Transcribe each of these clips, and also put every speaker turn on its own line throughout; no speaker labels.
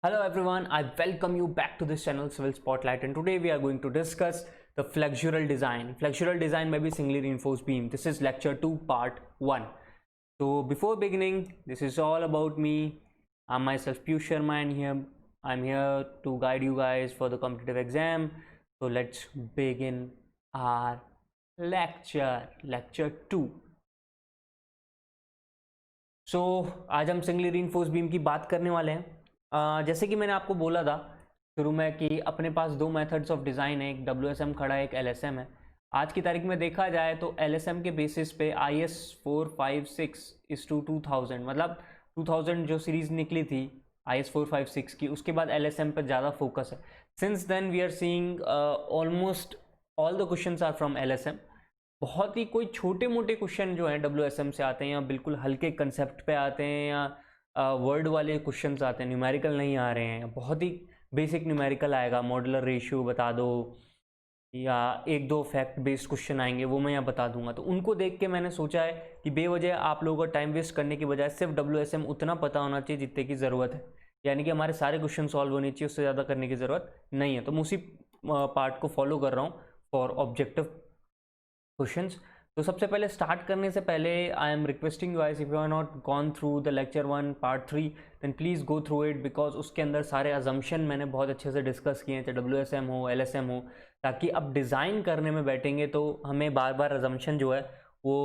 Hello everyone, I welcome you back to this channel Civil Spotlight, and today we are going to discuss the flexural design. Flexural design may be singly reinforced beam. This is lecture 2 part 1. So before beginning, this is all about me. I'm myself Piyush Sharma and here I'm here to guide you guys for the competitive exam. So let's begin our lecture 2. So आज हम singly reinforced beam की बात करने वाले हैं. जैसे कि मैंने आपको बोला था शुरू में कि अपने पास दो मेथड्स ऑफ डिज़ाइन है, एक WSM खड़ा है, एक LSM है. आज की तारीख में देखा जाए तो LSM के बेसिस पे IS 456:2000 मतलब 2000 जो सीरीज़ निकली थी IS 456 की, उसके बाद LSM पर ज़्यादा फोकस है. Since then we are seeing almost all the questions are from LSM. बहुत ही कोई छोटे मोटे क्वेश्चन जो हैं WSM से आते हैं, या बिल्कुल हल्के कंसेप्ट पे आते हैं, या वर्ड वाले क्वेश्चंस आते हैं, न्यूमेरिकल नहीं आ रहे हैं. बहुत ही बेसिक न्यूमेरिकल आएगा, मॉडुलर रेशियो बता दो, या एक दो फैक्ट बेस्ड क्वेश्चन आएंगे, वो मैं यहाँ बता दूंगा. तो उनको देख के मैंने सोचा है कि बेवजह आप लोगों का टाइम वेस्ट करने की बजाय सिर्फ WSM उतना पता होना चाहिए जितने की ज़रूरत है, यानी कि हमारे सारे क्वेश्चन सॉल्व होने चाहिए, उससे ज़्यादा करने की ज़रूरत नहीं है. तो मैं उसी पार्ट को फॉलो कर रहा हूँ फॉर ऑब्जेक्टिव क्वेश्चंस. तो सबसे पहले स्टार्ट करने से पहले I am requesting you guys, if you are not gone through the lecture 1 part 3 then please go through it, because उसके अंदर सारे अजम्पशन मैंने बहुत अच्छे से डिस्कस किए हैं, चाहे WSM हो LSM हो, ताकि अब डिज़ाइन करने में बैठेंगे तो हमें बार बार अजम्पशन जो है वो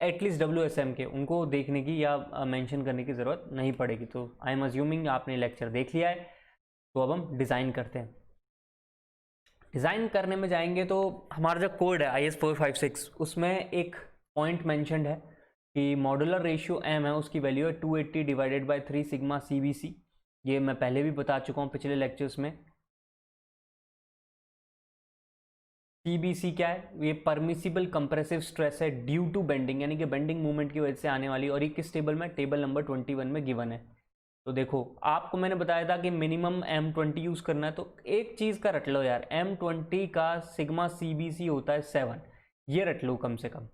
एटलीस्ट WSM के उनको देखने की या मेंशन करने की ज़रूरत नहीं पड़ेगी. तो आई एम अज्यूमिंग आपने लेक्चर देख लिया है. तो अब हम डिज़ाइन करते हैं. डिज़ाइन करने में जाएंगे तो हमारा जो कोड है IS 456, उसमें एक पॉइंट मेंशनड है कि मॉडुलर रेशियो M है, उसकी वैल्यू है 280 डिवाइडेड बाय 3 सिग्मा CBC. ये मैं पहले भी बता चुका हूँ पिछले लेक्चर्स में. CBC क्या है? ये परमिसिबल कंप्रेसिव स्ट्रेस है ड्यू टू बेंडिंग, यानी कि बेंडिंग मूवमेंट की वजह से आने वाली, और ये किस टेबल में? टेबल नंबर 21 में गिवन है. तो देखो, आपको मैंने बताया था कि मिनिमम M20 यूज़ करना है, तो एक चीज़ का रट लो यार, M20 का सिग्मा CBC होता है 7. ये रट लो कम से कम.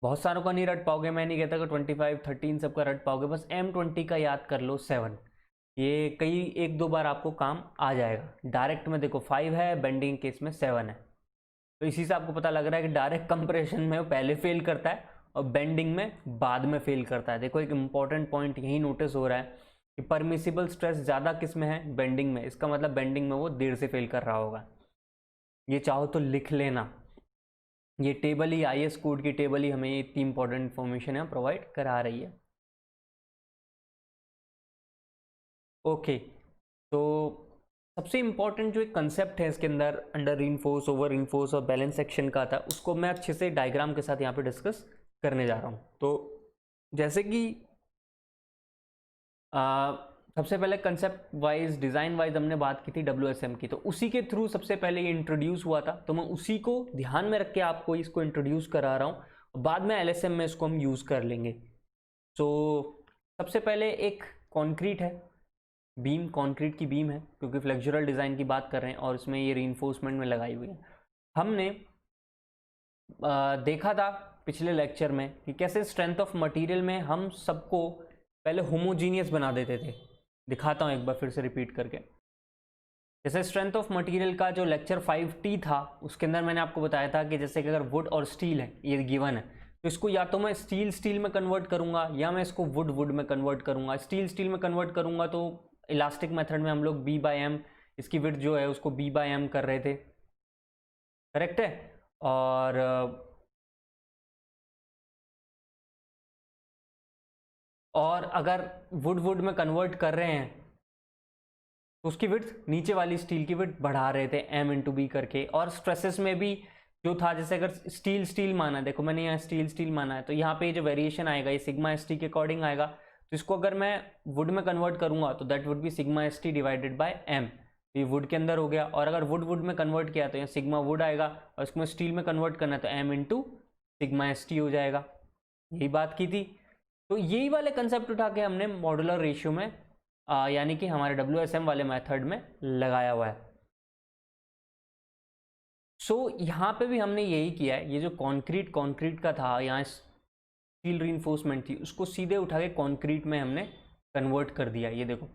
बहुत सारों का नहीं रट पाओगे, मैं नहीं कहता कि 25 13 सबका रट पाओगे, बस M20 का याद कर लो 7. ये कई एक दो बार आपको काम आ जाएगा. डायरेक्ट में देखो 5 है, बेंडिंग केस में 7 है. तो इसी से आपको पता लग रहा है कि डायरेक्ट कंप्रेशन में वो पहले फेल करता है और बेंडिंग में बाद में फेल करता है. देखो, एक इंपॉर्टेंट पॉइंट यही नोटिस हो रहा है कि परमिसिबल स्ट्रेस ज़्यादा किस में है? बेंडिंग में. इसका मतलब बेंडिंग में वो देर से फेल कर रहा होगा. ये चाहो तो लिख लेना, ये टेबल ही IS कोड की टेबल ही हमें इतनी इंपॉर्टेंट इन्फॉर्मेशन है प्रोवाइड करा रही है. ओके, तो सबसे इंपॉर्टेंट जो एक कंसेप्ट है इसके अंदर अंडर रीइंफोर्स, ओवर रीइंफोर्स और बैलेंस सेक्शन का था, उसको मैं अच्छे से डायग्राम के साथ यहाँ पे डिस्कस करने जा रहा हूँ. तो जैसे कि सबसे पहले कंसेप्ट वाइज, डिज़ाइन वाइज हमने बात की थी WSM की, तो उसी के थ्रू सबसे पहले ये इंट्रोड्यूस हुआ था, तो मैं उसी को ध्यान में रख के आपको इसको इंट्रोड्यूस करा रहा हूँ. बाद में LSM में इसको हम यूज़ कर लेंगे. तो सबसे पहले एक कॉन्क्रीट है, बीम, कंक्रीट की बीम है, क्योंकि फ्लेक्सुरल डिज़ाइन की बात कर रहे हैं और इसमें ये रीइंफोर्समेंट में लगाई हुई है. हमने देखा था पिछले लेक्चर में कि कैसे स्ट्रेंथ ऑफ मटेरियल में हम सबको पहले होमोजीनियस बना देते थे. दिखाता हूँ एक बार फिर से रिपीट करके. जैसे स्ट्रेंथ ऑफ मटेरियल का जो लेक्चर 5T था, उसके अंदर मैंने आपको बताया था कि जैसे कि अगर वुड और स्टील है, ये गिवन है, तो इसको या तो मैं स्टील में कन्वर्ट करूँगा, या मैं इसको वुड में कन्वर्ट करूँगा. स्टील में कन्वर्ट करूँगा तो इलास्टिक मेथड में हम लोग B/M, इसकी विड्थ जो है उसको B/M कर रहे थे, करेक्ट है. और अगर वुड में कन्वर्ट कर रहे हैं तो उसकी विड्थ, नीचे वाली स्टील की विड्थ बढ़ा रहे थे M/B करके. और स्ट्रेसेस में भी जो था, जैसे अगर स्टील माना है, देखो मैंने यहाँ स्टील माना है, तो यहाँ पे जो वेरिएशन आएगा ये सिग्मा ST के अकॉर्डिंग आएगा. तो इसको अगर मैं वुड में कन्वर्ट करूंगा तो that would be sigma ST divided bye M. ये वुड के अंदर हो गया. और अगर वुड में कन्वर्ट किया तो यहाँ सिग्मा वुड आएगा, और इसको स्टील में कन्वर्ट करना है तो M सिग्मा ST हो जाएगा. यही बात की थी. तो यही वाले कंसेप्ट उठा के हमने मॉडुलर रेशियो में यानी कि हमारे WSM वाले मेथड में लगाया हुआ है. सो यहाँ पे भी हमने यही किया है. ये जो कंक्रीट का था, यहाँ स्टील रीइंफोर्समेंट थी, उसको सीधे उठा के कंक्रीट में हमने कन्वर्ट कर दिया. ये देखो,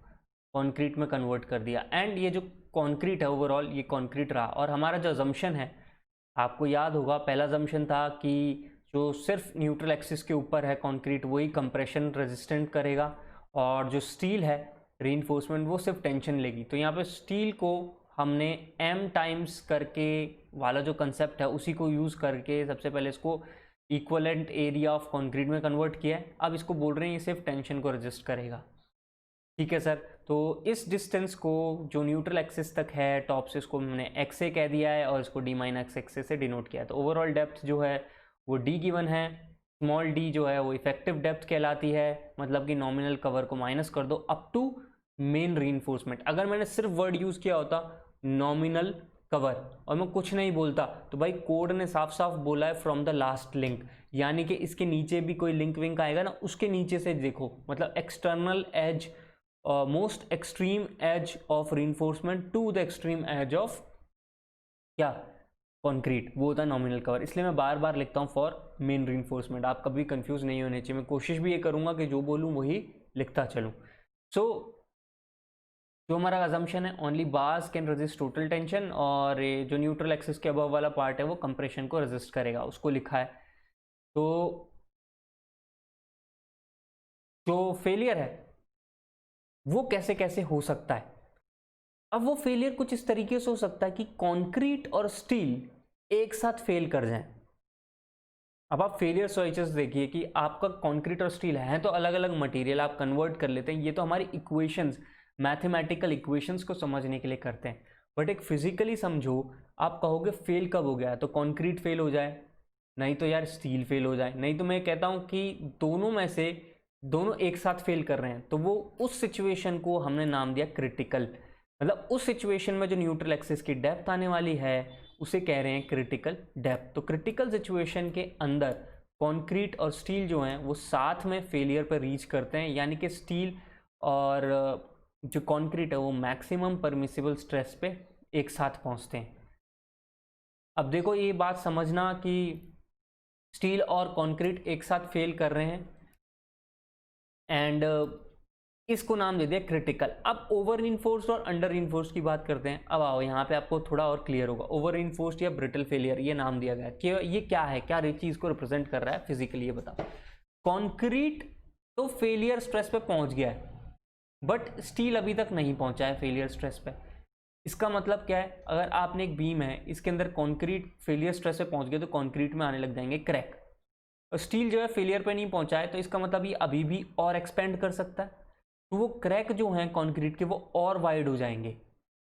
कंक्रीट में कन्वर्ट कर दिया। एंड ये जो कंक्रीट है ओवरऑल ये कंक्रीट रहा। और हमारा जो अजम्पशन है, आपको याद होगा पहला अजम्पशन था कि जो सिर्फ न्यूट्रल एक्सिस के ऊपर है कंक्रीट वही कंप्रेशन रेजिस्टेंट करेगा, और जो स्टील है रीइंफोर्समेंट वो सिर्फ टेंशन लेगी। तो यहाँ पे स्टील को हमने m टाइम्स करके वाला जो कंसेप्ट है उसी को यूज़ करके सबसे पहले इसको इक्वलेंट एरिया ऑफ कंक्रीट में कन्वर्ट किया है। अब इसको बोल रहे हैं ये सिर्फ टेंशन को रेजिस्ट करेगा। ठीक है सर, तो इस डिस्टेंस को जो न्यूट्रल एक्सिस तक है टॉप से, इसको हमने एक्स ए कह दिया है और इसको डी माइनस एक्स ए से डिनोट किया है। तो ओवरऑल डेप्थ जो है वो डी गिवन है, स्मॉल डी जो है वो इफेक्टिव डेप्थ कहलाती है, मतलब कि नॉमिनल कवर को माइनस कर दो अप टू मेन रीइंफोर्समेंट। अगर मैंने सिर्फ वर्ड यूज़ किया होता नॉमिनल कवर और मैं कुछ नहीं बोलता, तो भाई कोड ने साफ साफ बोला है फ्रॉम द लास्ट लिंक, यानी कि इसके नीचे भी कोई लिंक विंक आएगा ना, उसके नीचे से देखो, मतलब external edge, most extreme edge of reinforcement to the extreme edge of क्या कंक्रीट, वो होता है नॉमिनल कवर। इसलिए मैं बार बार लिखता हूँ फॉर मेन रीइंफोर्समेंट, आप कभी कंफ्यूज नहीं होने चाहिए। मैं कोशिश भी ये करूँगा कि जो बोलूँ वही लिखता चलूँ। सो जो हमारा अजम्पशन है only bars can resist total tension, और जो न्यूट्रल एक्सिस के अबव वाला पार्ट है वो कंप्रेशन को रेजिस्ट करेगा, उसको लिखा है। तो जो फेलियर है वो कैसे कैसे हो सकता है। अब वो फेलियर कुछ इस तरीके से हो सकता है कि कंक्रीट और स्टील एक साथ फेल कर जाएं। अब आप फेलियर चॉइसेस देखिए कि आपका कंक्रीट और स्टील है तो अलग अलग मटेरियल, आप कन्वर्ट कर लेते हैं, ये तो हमारी इक्वेशंस, मैथमेटिकल इक्वेशंस को समझने के लिए करते हैं। बट एक फिजिकली समझो, आप कहोगे फेल कब हो गया, तो कंक्रीट फेल हो जाए, नहीं तो यार स्टील फेल हो जाए, नहीं तो मैं कहता हूँ कि दोनों में से दोनों एक साथ फेल कर रहे हैं, तो वो उस सिचुएशन को हमने नाम दिया क्रिटिकल। मतलब उस सिचुएशन में जो न्यूट्रल एक्सिस की डेप्थ आने वाली है उसे कह रहे हैं क्रिटिकल डेप्थ। तो क्रिटिकल सिचुएशन के अंदर कंक्रीट और स्टील जो हैं वो साथ में फेलियर पर रीच करते हैं, यानी कि स्टील और जो कंक्रीट है वो मैक्सिमम परमिसिबल स्ट्रेस पे एक साथ पहुंचते हैं। अब देखो ये बात समझना कि स्टील और कंक्रीट एक साथ फेल कर रहे हैं एंड इसको नाम दे दिया क्रिटिकल। अब ओवर इन्फोर्स्ड और अंडर इन्फोर्स्ड की बात करते हैं। अब आओ यहाँ पे आपको थोड़ा और क्लियर होगा। ओवर इन्फोर्स्ड या ब्रिटल फेलियर ये नाम दिया गया कि ये क्या है, क्या चीज को रिप्रेजेंट कर रहा है फिजिकली, ये बताओ। कंक्रीट तो फेलियर स्ट्रेस पे पहुंच गया है, बट स्टील अभी तक नहीं पहुंचा है फेलियर स्ट्रेस पे। इसका मतलब क्या है, अगर आपने एक बीम है इसके अंदर कंक्रीट फेलियर स्ट्रेस पे पहुंच गया तो कंक्रीट में आने लग जाएंगे क्रैक, और स्टील जो है फेलियर पे नहीं पहुंचा है, तो इसका मतलब ये अभी भी और एक्सपेंड कर सकता है, तो वो क्रैक जो हैं कंक्रीट के वो और वाइड हो जाएंगे,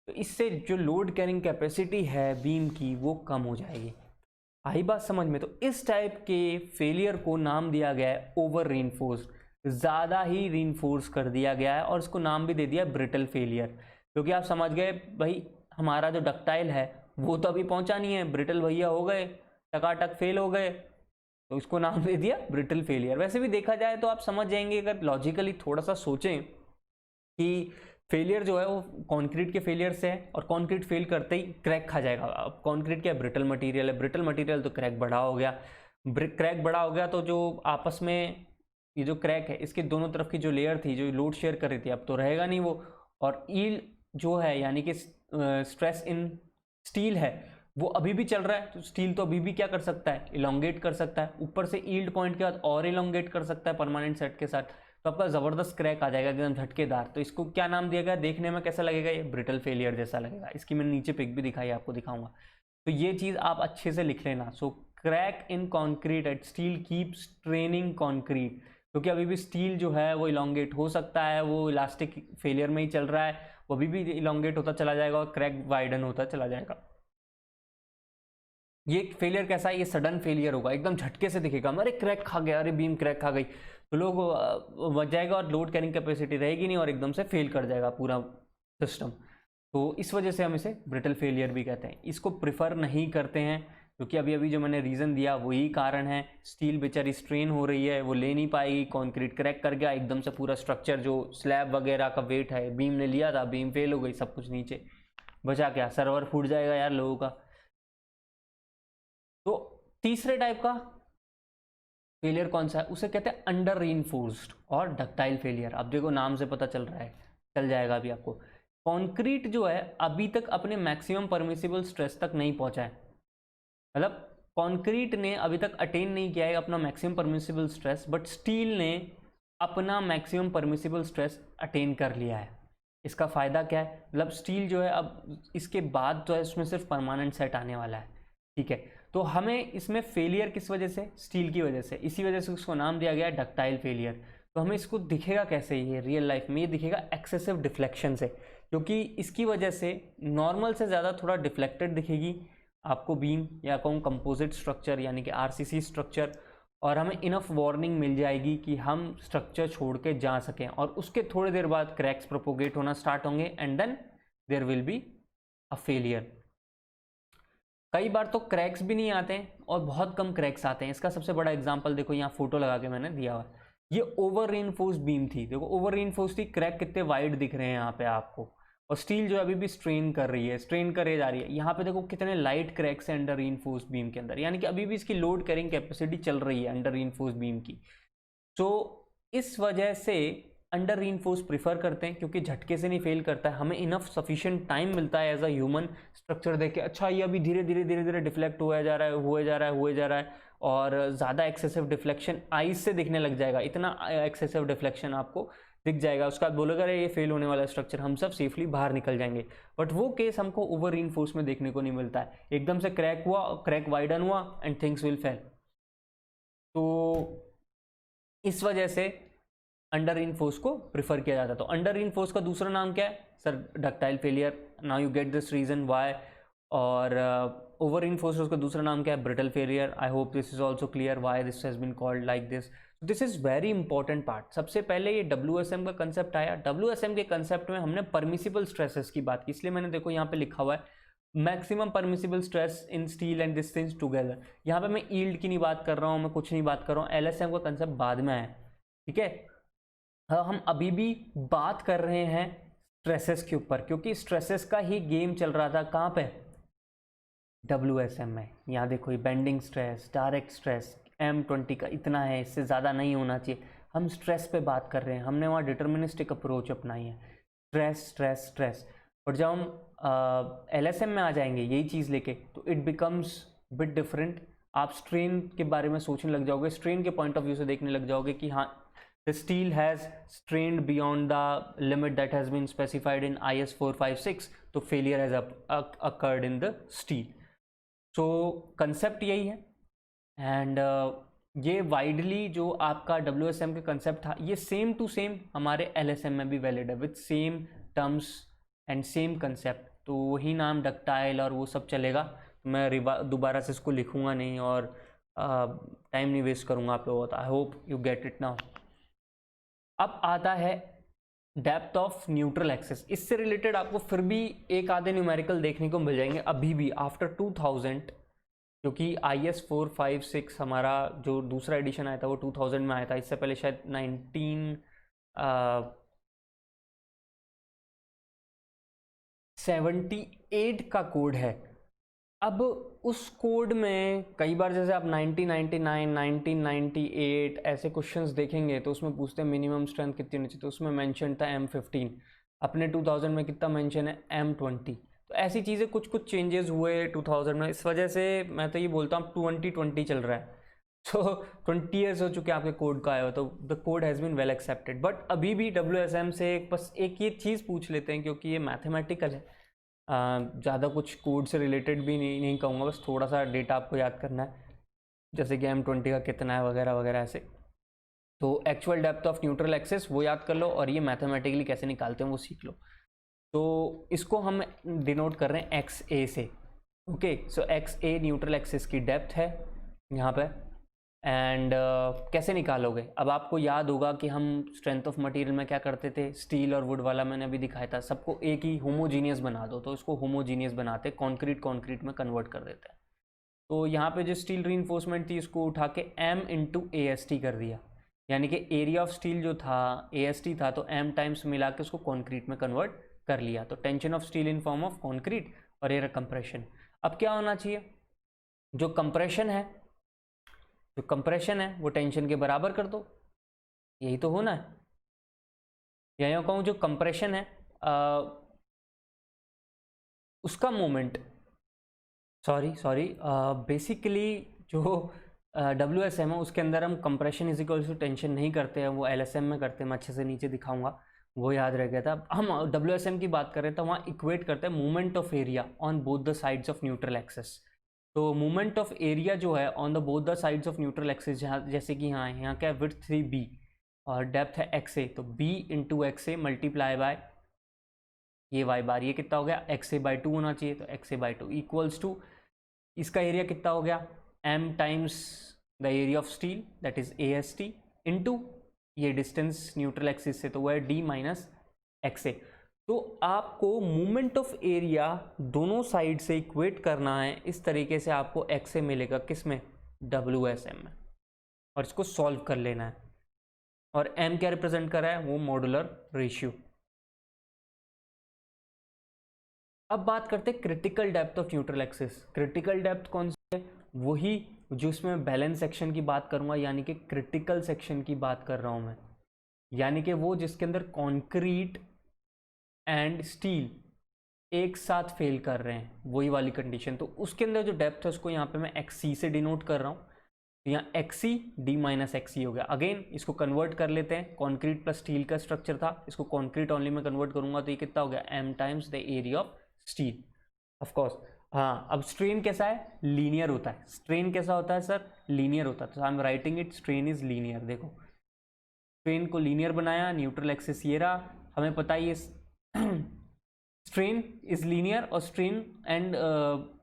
तो इससे जो लोड कैरिंग कैपेसिटी है बीम की वो कम हो जाएगी। आई बात समझ में? तो इस टाइप के फेलियर को नाम दिया गया है ओवर रीइंफोर्स्ड, ज़्यादा ही रीइंफोर्स कर दिया गया है, और इसको नाम भी दे दिया ब्रिटल फेलियर, क्योंकि आप समझ गए भाई हमारा जो डक्टाइल है वो तो अभी पहुंचा नहीं है, ब्रिटल भैया हो गए, टकाटक फेल हो गए, तो इसको नाम दे दिया ब्रिटल फेलियर। वैसे भी देखा जाए तो आप समझ जाएंगे अगर लॉजिकली थोड़ा सा सोचें कि फेलियर जो है वो कंक्रीट के फेलियर से है, और कंक्रीट फेल करते ही क्रैक खा जाएगा। अब कंक्रीट क्या ब्रिटल मटेरियल है, ब्रिटल मटेरियल तो क्रैक बड़ा हो गया, क्रैक बड़ा हो गया तो जो आपस में ये जो क्रैक है इसके दोनों तरफ की जो लेयर थी जो लोड शेयर कर रही थी अब तो रहेगा नहीं वो, और ईल जो है यानी कि स्ट्रेस इन स्टील है वो अभी भी चल रहा है, तो स्टील तो अभी भी क्या कर सकता है, इलोंगेट कर सकता है, ऊपर से ईल्ड पॉइंट के बाद और इलोंगेट कर सकता है परमानेंट सेट के साथ, तो आपका ज़बरदस्त क्रैक आ जाएगा एकदम झटकेदार। तो इसको क्या नाम दिया गया, देखने में कैसा लगेगा, ये ब्रिटल फेलियर जैसा लगेगा। इसकी मैंने नीचे पिक भी दिखाई, आपको दिखाऊंगा, तो ये चीज़ आप अच्छे से लिख लेना। So crack in concrete at steel keeps training concrete, क्योंकि अभी भी स्टील जो है वो इलोंगेट हो सकता है, वो इलास्टिक फेलियर में ही चल रहा है, वो अभी भी इलोंगेट होता चला जाएगा और क्रैक वाइडन होता चला जाएगा। ये फेलियर कैसा है, ये सडन फेलियर होगा, एकदम झटके से दिखेगा, अरे क्रैक खा गया, अरे बीम क्रैक खा गई, तो लोग बच जाएगा और लोड कैरिंग कैपेसिटी रहेगी नहीं और एकदम से फेल कर जाएगा पूरा सिस्टम। तो इस वजह से हम इसे ब्रिटल फेलियर भी कहते हैं। इसको प्रिफर नहीं करते हैं क्योंकि अभी अभी जो मैंने रीज़न दिया वही कारण है, स्टील बेचारी स्ट्रेन हो रही है, वो ले नहीं पाएगी, कंक्रीट क्रैक कर गया एकदम से, पूरा स्ट्रक्चर जो स्लैब वगैरह का वेट है बीम ने लिया था, बीम फेल हो गई, सब कुछ नीचे बचा, क्या सर्वर फूट जाएगा यार लोगों का। तो तीसरे टाइप का फेलियर कौन सा है, उसे कहते हैं अंडर रीइंफोर्स्ड और डक्टाइल फेलियर। अब देखो नाम से पता चल रहा है चल जाएगा अभी आपको। कंक्रीट जो है अभी तक अपने मैक्सिमम परमिसिबल स्ट्रेस तक नहीं पहुंचा है, मतलब कंक्रीट ने अभी तक अटेन नहीं किया है अपना maximum permissible stress, but still ने अपना मैक्सिमम परमिसिबल स्ट्रेस अटेन कर लिया है। इसका फ़ायदा क्या है, मतलब स्टील जो है अब इसके बाद जो है उसमें सिर्फ परमानेंट सेट आने वाला है, ठीक है। तो हमें इसमें फेलियर किस वजह से, स्टील की वजह से, इसी वजह से उसको नाम दिया गया है डक्टाइल फेलियर। तो हमें इसको दिखेगा कैसे, ये रियल लाइफ में ये दिखेगा एक्सेसिव डिफ्लेक्शन से, क्योंकि इसकी वजह से नॉर्मल से ज़्यादा थोड़ा डिफ्लेक्टेड दिखेगी आपको बीम, या कहूँ कंपोजिट स्ट्रक्चर यानी कि आरसीसी स्ट्रक्चर, और हमें इनफ वार्निंग मिल जाएगी कि हम स्ट्रक्चर छोड़ के जा सकें, और उसके थोड़ी देर बाद क्रैक्स प्रोपोगेट होना स्टार्ट होंगे and then there will be a failure. कई बार तो क्रैक्स भी नहीं आते हैं और बहुत कम क्रैक्स आते हैं। इसका सबसे बड़ा एग्जांपल देखो, यहाँ फोटो लगा के मैंने दिया हुआ, ये ओवर रीइंफोर्स्ड बीम थी, देखो ओवर रीइंफोर्स्ड थी, क्रैक कितने वाइड दिख रहे हैं यहाँ पे आपको, और स्टील जो है अभी भी स्ट्रेन कर रही है, स्ट्रेन करे जा रही है। यहाँ पे देखो कितने लाइट क्रैक्स हैं अंडर रीइंफोर्स्ड बीम के अंदर, यानी कि अभी भी इसकी लोड कैरिंग कैपेसिटी चल रही है अंडर रीइंफोर्स्ड बीम की। तो इस वजह से अंडर रीइंफोर्स प्रीफर करते हैं, क्योंकि झटके से नहीं फेल करता है, हमें इनफ सफिशिएंट टाइम मिलता है एज अ ह्यूमन स्ट्रक्चर देख के, अच्छा ये अभी धीरे धीरे धीरे धीरे डिफ्लेक्ट हुआ जा रहा है, हुए जा रहा है, हुए जा रहा है, और ज़्यादा एक्सेसिव डिफ्लेक्शन आइज से दिखने लग जाएगा, इतना एक्सेसिव डिफ्लेक्शन आपको दिख जाएगा। उसका बाद बोलेगा ये फेल होने वाला स्ट्रक्चर, हम सब सेफली बाहर निकल जाएंगे। बट वो केस हमको ओवर रीइंफोर्स में देखने को नहीं मिलता है, एकदम से क्रैक हुआ, क्रैक वाइडन हुआ एंड थिंग्स विल फेल। तो इस वजह से अंडर रीइंफोर्स को प्रिफर किया जाता है। तो अंडर रीइंफोर्स का दूसरा नाम क्या है sir, ductile failure. Now you get this reason why. और ओवर रीइंफोर्स का दूसरा नाम क्या है, brittle failure. I hope this is also clear why this has been called like this. This is very important part. सबसे पहले ये WSM का कंसेप्ट आया, WSM के कंसेप्ट में हमने परमिसिबल स्ट्रेसेस की बात की, इसलिए मैंने देखो यहाँ पे लिखा हुआ है maximum permissible stress in steel and this things together. यहाँ पे मैं ईल्ड की नहीं बात कर रहा हूँ, मैं कुछ नहीं बात कर रहा हूँ, LSM का कंसेप्ट बाद में आया, ठीक है। हम अभी भी बात कर रहे हैं स्ट्रेसेस के ऊपर, क्योंकि स्ट्रेसेस का ही गेम चल रहा था कहाँ पे, WSM में। यहाँ देखो ये bending stress, direct stress M20 का इतना है, इससे ज़्यादा नहीं होना चाहिए। हम स्ट्रेस पे बात कर रहे हैं, हमने वहाँ डिटर्मिनिस्टिक अप्रोच अपनाई है, स्ट्रेस स्ट्रेस स्ट्रेस। और जब हम LSM में आ जाएंगे यही चीज़ लेके, तो इट बिकम्स बिट डिफरेंट। आप स्ट्रेन के बारे में सोचने लग जाओगे, स्ट्रेन के पॉइंट ऑफ व्यू से देखने लग जाओगे कि हाँ the steel has strained beyond the limit that has been specified in IS 456, तो failure has occurred in the steel. So concept यही है, and ये वाइडली जो आपका WSM का कंसेप्ट था, ये सेम टू सेम हमारे LSM में भी वैलिड है, with same terms and same concept. तो वही नाम डक्टाइल और वो सब चलेगा। तो मैं दोबारा से इसको लिखूंगा नहीं और टाइम नहीं वेस्ट करूंगा आप लोगों का। I hope you get it now. अब आता है डेप्थ ऑफ न्यूट्रल एक्सिस। इससे रिलेटेड आपको फिर भी एक आधे न्यूमेरिकल देखने को मिल जाएंगे अभी भी आफ्टर 2000, क्योंकि IS 456 हमारा जो दूसरा एडिशन आया था वो 2000 में आया था। इससे पहले शायद 1978 का कोड है। अब उस कोड में कई बार जैसे आप 1999, 1998 ऐसे क्वेश्चंस देखेंगे तो उसमें पूछते हैं मिनिमम स्ट्रेंथ कितनी होनी चाहिए, तो उसमें मेंशन था M15। अपने 2000 में कितना मेंशन है, M20। तो ऐसी चीज़ें कुछ कुछ चेंजेस हुए 2000 में, इस वजह से मैं तो ये बोलता हूँ 2020 चल रहा है। सो 20 ईयर्स हो चुके हैं आपके कोड का आया हो, तो the code has been well accepted. But अभी भी WSM से बस एक ये चीज़ पूछ लेते हैं, क्योंकि ये मैथमेटिकल है, ज़्यादा कुछ कोड से रिलेटेड भी नहीं कहूँगा, बस थोड़ा सा डेटा आपको याद करना है, जैसे कि M20 का कितना है वगैरह वगैरह ऐसे। तो actual depth of neutral axis वो याद कर लो, और ये मैथमेटिकली कैसे निकालते हैं वो सीख लो। तो इसको हम डिनोट कर रहे हैं XA से। ओके, सो XA न्यूट्रल एक्सिस की डेप्थ है यहाँ पे। एंड कैसे निकालोगे, अब आपको याद होगा कि हम स्ट्रेंथ ऑफ मटेरियल में क्या करते थे, स्टील और वुड वाला मैंने अभी दिखाया था, सबको एक ही होमोजीनियस बना दो, तो इसको होमोजीनियस बनाते, कंक्रीट में कन्वर्ट कर देते हैं। तो यहाँ पे जो स्टील रीइंफोर्समेंट थी इसको उठा के M × AST कर दिया, यानी कि एरिया ऑफ स्टील जो था AST था, तो M टाइम्स मिला के उसको कॉन्क्रीट में कन्वर्ट कर लिया। तो tension of steel in form of concrete और एयर कंप्रेशन। अब क्या होना चाहिए, जो कंप्रेशन है वो टेंशन के बराबर कर दो, यही तो होना है। या यूँ कहूँ जो कंप्रेशन है उसका मोमेंट, सॉरी बेसिकली जो WSM है उसके अंदर हम compression is equal to tension नहीं करते हैं, वो LSM में करते हैं। मैं अच्छे से नीचे दिखाऊंगा, वो याद रह गया था। हम WSM की बात करें तो वहाँ इक्वेट करते हैं movement of area on both the sides of neutral axis. तो मूवमेंट ऑफ एरिया जो है on the both the sides of neutral axis, जहाँ जैसे कि यहाँ क्या है, विड्थ 3b और डेप्थ है XA, तो b into XA multiply by ये y बार, ये कितना हो गया XA/2 होना चाहिए, तो XA/2 इक्वल्स टू इसका एरिया कितना हो गया m times the area of steel that is AST into ये डिस्टेंस न्यूट्रल एक्सिस से, तो वो है d माइनस XA। तो आपको मूवमेंट ऑफ एरिया दोनों साइड से इक्वेट करना है, इस तरीके से आपको XA मिलेगा किस में, WSM में, और इसको सॉल्व कर लेना है। और m क्या रिप्रेजेंट कर रहा है, वो मॉड्यूलर रेशियो। अब बात करते हैं critical depth of neutral axis. Critical depth कौन सी है, वही जो इसमें बैलेंस सेक्शन की बात करूंगा, यानी कि क्रिटिकल सेक्शन की बात कर रहा हूं मैं, यानी कि वो जिसके अंदर कंक्रीट एंड स्टील एक साथ फेल कर रहे हैं, वही वाली कंडीशन। तो उसके अंदर जो डेप्थ है उसको यहाँ पे मैं XC से डिनोट कर रहा हूँ, तो यहाँ XC D माइनस XC हो गया। अगेन इसको कन्वर्ट कर लेते हैं, कॉन्क्रीट प्लस स्टील का स्ट्रक्चर था, इसको कॉन्क्रीट ओनली में कन्वर्ट करूंगा, तो ये कितना हो गया m times the area of steel. Of course हाँ, अब स्ट्रेन कैसा है, लीनियर होता है। स्ट्रेन कैसा होता है सर, लीनियर होता है, तो I am writing it strain is linear. देखो स्ट्रेन को लीनियर बनाया, न्यूट्रल एक्सिस ये रहा, हमें पता ही स्ट्रेन इज लीनियर और strain and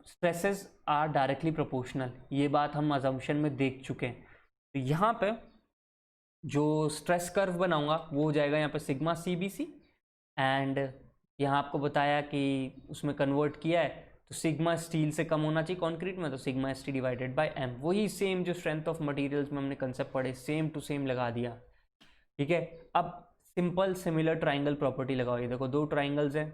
stresses are directly proportional, ये बात हम अजम्पशन में देख चुके हैं। तो यहाँ पे जो स्ट्रेस कर्व बनाऊंगा वो हो जाएगा यहाँ पे सिग्मा CBC, एंड यहाँ आपको बताया कि उसमें कन्वर्ट किया है तो सिग्मा स्टील से कम होना चाहिए कंक्रीट में, तो sigma ST divided bye m, वही सेम जो स्ट्रेंथ ऑफ मटेरियल्स में हमने कंसेप्ट पढ़े, सेम टू सेम लगा दिया। ठीक है, अब सिंपल सिमिलर ट्राइंगल प्रॉपर्टी लगाओ। ये देखो दो ट्राइंगल्स हैं,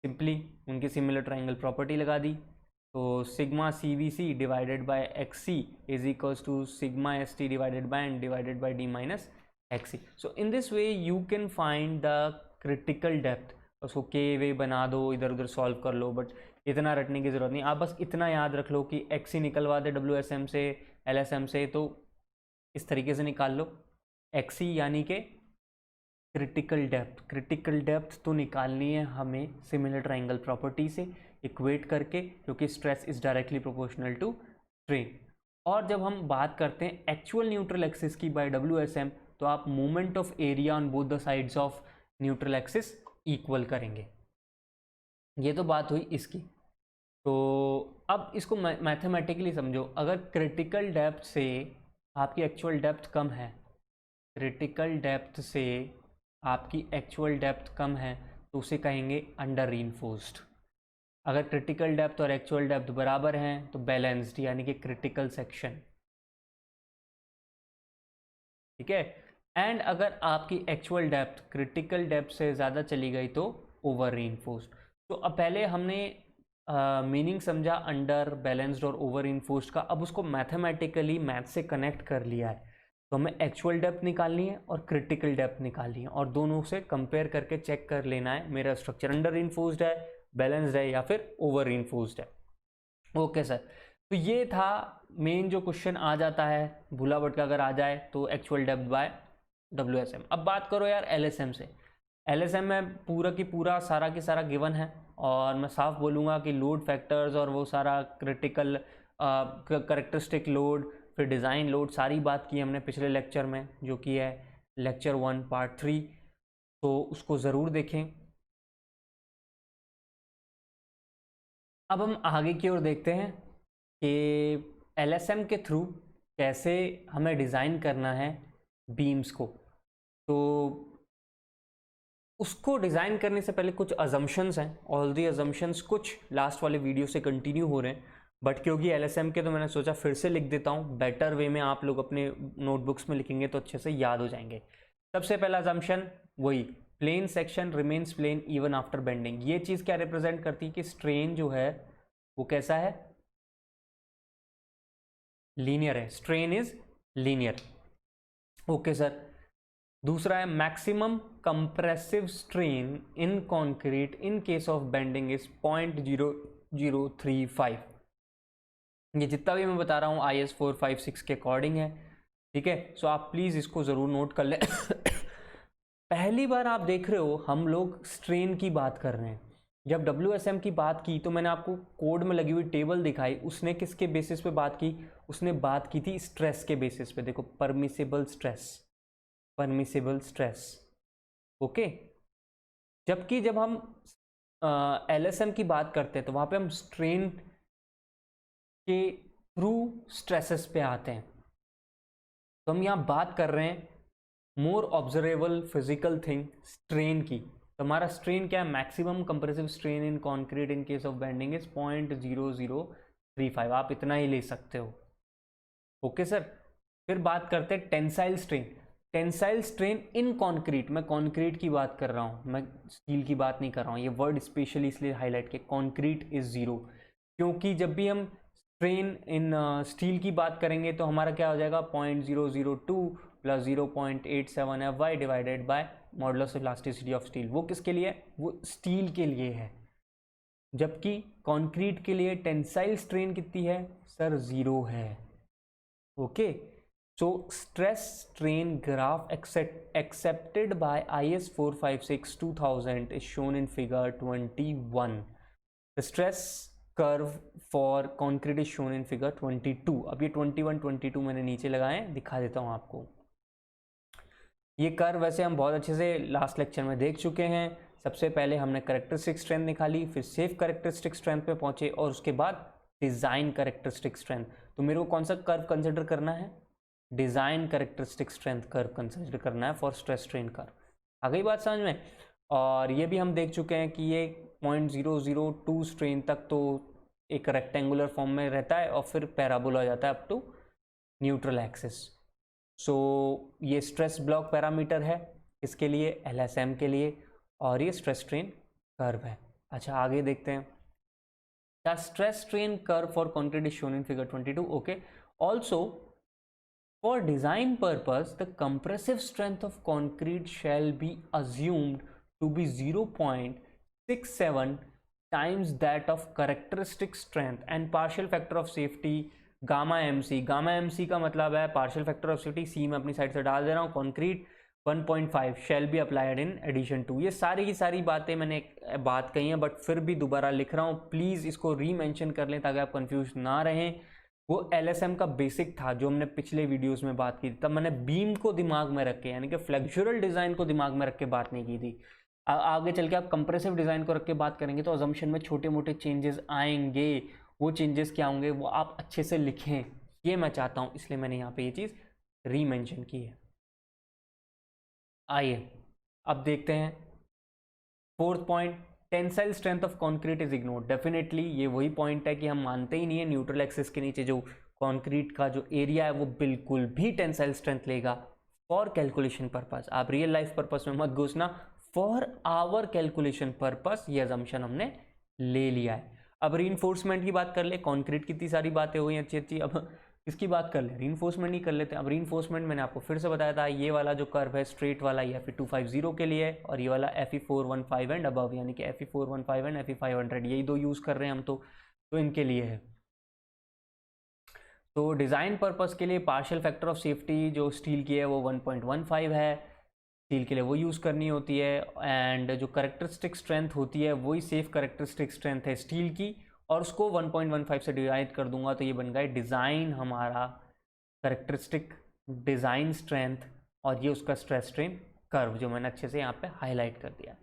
सिंपली उनकी सिमिलर ट्राइंगल प्रॉपर्टी लगा दी, तो sigma CBC divided by XC is equals to sigma ST divided by n divided by D minus XC। So in this way you can find the critical depth. उसको के वे बना दो, इधर उधर solve कर लो, बट इतना रटने की ज़रूरत नहीं। आप बस इतना याद रख लो कि XC निकलवा दे WSM से LSM से, तो इस तरीके से निकाल लो XC यानी कि क्रिटिकल डेप्थ। क्रिटिकल डेप्थ तो निकालनी है हमें सिमिलर ट्राइंगल प्रॉपर्टी से इक्वेट करके, क्योंकि stress is directly proportional to strain. और जब हम बात करते हैं एक्चुअल न्यूट्रल एक्सिस की बाय WSM, तो आप movement of area on both the sides of neutral axis equal करेंगे। ये तो बात हुई इसकी। तो अब इसको मैथमेटिकली समझो, अगर क्रिटिकल डेप्थ से आपकी एक्चुअल डेप्थ कम है, क्रिटिकल डेप्थ से आपकी एक्चुअल डेप्थ कम है, तो उसे कहेंगे अंडर रीइंफोर्स्ड। अगर क्रिटिकल डेप्थ और एक्चुअल डेप्थ बराबर हैं तो बैलेंस्ड, यानी कि क्रिटिकल सेक्शन। ठीक है, एंड अगर आपकी एक्चुअल डेप्थ क्रिटिकल डेप्थ से ज़्यादा चली गई तो ओवर रीइंफोर्स्ड। तो अब पहले हमने मीनिंग समझा अंडर, बैलेंस्ड और ओवर रीइंफोर्स्ड का, अब उसको मैथमेटिकली मैथ से कनेक्ट कर लिया है। तो हमें एक्चुअल डेप्थ निकालनी है और क्रिटिकल डेप्थ निकालनी है, और दोनों से कंपेयर करके चेक कर लेना है मेरा स्ट्रक्चर अंडर रीइंफोर्स्ड है, बैलेंस्ड है या फिर ओवर रीइंफोर्स्ड है। ओके सर, तो ये था मेन जो क्वेश्चन आ जाता है, भूला भटका अगर आ जाए तो एक्चुअल डेप्थ बाय WSM। अब बात करो यार LSM से। LSM में पूरा की पूरा सारा की सारा गिवन है, और मैं साफ बोलूँगा कि लोड फैक्टर्स और वो सारा क्रिटिकल करेक्टरिस्टिक लोड, फिर डिज़ाइन लोड, सारी बात की हमने पिछले लेक्चर में, जो कि है लेक्चर 1 पार्ट 3, तो उसको ज़रूर देखें। अब हम आगे की ओर देखते हैं कि LSM के थ्रू कैसे हमें डिज़ाइन करना है बीम्स को। तो उसको डिज़ाइन करने से पहले कुछ अजम्पशंस हैं, ऑल दी अजम्पशंस कुछ लास्ट वाले वीडियो से कंटिन्यू हो रहे हैं, बट क्योंकि LSM के तो मैंने सोचा फिर से लिख देता हूँ, बेटर वे में आप लोग अपने नोटबुक्स में लिखेंगे तो अच्छे से याद हो जाएंगे। सबसे पहला अजम्पशन वही, plane section remains plane even after bending. ये चीज़ क्या रिप्रेजेंट करती है कि स्ट्रेन जो है वो कैसा है, लीनियर है, strain is linear. Okay sir, दूसरा है maximum compressive strain in concrete in case of bending is 0.0035। ये जितना भी मैं बता रहा हूँ IS 456 के अकॉर्डिंग है, ठीक है। सो आप प्लीज़ इसको ज़रूर नोट कर लें। पहली बार आप देख रहे हो हम लोग स्ट्रेन की बात कर रहे हैं। जब WSM की बात की तो मैंने आपको कोड में लगी हुई टेबल दिखाई, उसने किसके बेसिस पे बात की? उसने बात की थी स्ट्रेस के बेसिस पे। देखो, permissible stress, permissible stress, okay. जबकि जब हम LSM की बात करते हैं तो वहाँ पे हम स्ट्रेन के थ्रू स्ट्रेसेस पे आते हैं। तो हम यहाँ बात कर रहे हैं मोर ऑब्जर्वेबल फिजिकल थिंग, स्ट्रेन की। तो हमारा स्ट्रेन क्या है? Maximum compressive strain in concrete in case of bending is 0.0035। आप इतना ही ले सकते हो, ओके सर। फिर बात करते हैं tensile strain. Tensile strain in concrete, मैं कॉन्क्रीट की बात कर रहा हूँ, मैं स्टील की बात नहीं कर रहा हूँ। ये वर्ड स्पेशली इसलिए हाईलाइट किया, कॉन्क्रीट इज जीरो, क्योंकि जब भी हम स्ट्रेन इन स्टील की बात करेंगे तो हमारा क्या हो जाएगा? 0.002 plus 0.87 FY divided by modulus elasticity of steel. वो किसके लिए है? वो स्टील के लिए है। जबकि कॉन्क्रीट के लिए टेंसाइल स्ट्रेन कितनी है सर? जीरो है, okay. So stress strain graph accepted by IS 456 2000 is shown in figure 21. The stress curve for concrete is shown in figure 22. अब ये 21 22 मैंने नीचे लगाए, दिखा देता हूँ आपको। ये कर्व वैसे हम बहुत अच्छे से लास्ट लेक्चर में देख चुके हैं। सबसे पहले हमने करेक्टरिस्टिक स्ट्रेंथ निकाली, फिर सेफ करेक्टरिस्टिक स्ट्रेंथ पे पहुंचे और उसके बाद डिज़ाइन करेक्टरिस्टिक स्ट्रेंथ। तो मेरे को कौन सा कर्व कंसिडर करना है? Design characteristic strength curve consider करना है फॉर स्ट्रेस स्ट्रेन कर्व। आ गई बात समझ में? और ये भी हम देख चुके हैं कि ये 0.002 स्ट्रेन तक तो एक रेक्टेंगुलर फॉर्म में रहता है और फिर पैराबोला हो जाता है अप टू न्यूट्रल एक्सिस। सो ये स्ट्रेस ब्लॉक पैरामीटर है, इसके लिए LSM के लिए, और ये स्ट्रेस स्ट्रेन कर्व है। अच्छा, आगे देखते हैं। The stress strain curve for concrete is shown in figure 22, okay. Also for design purpose, the compressive strength of concrete shall be assumed to be 0.67 times that of characteristic strength and partial factor of safety gamma MC। gamma MC का मतलब है partial factor of safety, C मैं अपनी side से डाल दे रहा हूँ, concrete 1.5 shall be applied in addition to। ये सारी की सारी बातें मैंने बात कही हैं, बट फिर भी दोबारा लिख रहा हूँ, प्लीज़ इसको रीमेंशन कर लें ताकि आप कंफ्यूज ना रहें। वो LSM का बेसिक था जो हमने पिछले वीडियोस में बात की थी, तब मैंने बीम को दिमाग में रख के, यानी कि फ्लेक्सुरल डिज़ाइन को दिमाग में रख के बात नहीं की थी। आगे चल के आप कंप्रेसिव डिज़ाइन को रख के बात करेंगे तो अजम्पशन में छोटे मोटे चेंजेस आएंगे। वो चेंजेस क्या होंगे वो आप अच्छे से लिखें, ये मैं चाहता हूँ, इसलिए मैंने यहाँ पे ये चीज़ रीमेंशन की है। आइए अब देखते हैं fourth point, tensile strength of concrete is ignored. Definitely ये वही पॉइंट है कि हम मानते ही नहीं है न्यूट्रल एक्सिस के नीचे जो कॉन्क्रीट का जो एरिया है वो बिल्कुल भी टेंसाइल स्ट्रेंथ लेगा फॉर कैलकुलेशन पर्पस। आप रियल लाइफ पर्पस में मत घुसना, फॉर आवर कैलकुलेशन पर्पस ये अजम्पशन हमने ले लिया है। अब रीइंफोर्समेंट की बात कर ले, कॉन्क्रीट की इतनी सारी बातें हुई अच्छी अच्छी, अब इसकी बात कर ले, रीइंफोर्समेंट ही कर लेते हैं। अब रीइंफोर्समेंट मैंने आपको फिर से बताया था, ये वाला जो कर्व है स्ट्रेट वाला ये FE250 के लिए है और ये वाला FE415 एंड अबव, यानी कि FE415 एंड FE500, यही दो यूज़ कर रहे हैं हम तो इनके लिए है। तो डिज़ाइन पर्पस के लिए पार्शियल फैक्टर ऑफ सेफ्टी जो स्टील की है वो 1.15 है, स्टील के लिए वो यूज़ करनी होती है। एंड जो करेक्टरिस्टिक स्ट्रेंथ होती है वही सेफ करेक्टरिस्टिक स्ट्रेंथ है स्टील की, और उसको 1.15 से डिवाइड कर दूंगा तो ये बन गया डिज़ाइन हमारा करेक्टरिस्टिक डिज़ाइन स्ट्रेंथ, और ये उसका स्ट्रेस स्ट्रेन कर्व जो मैंने अच्छे से यहाँ पे हाईलाइट कर दिया।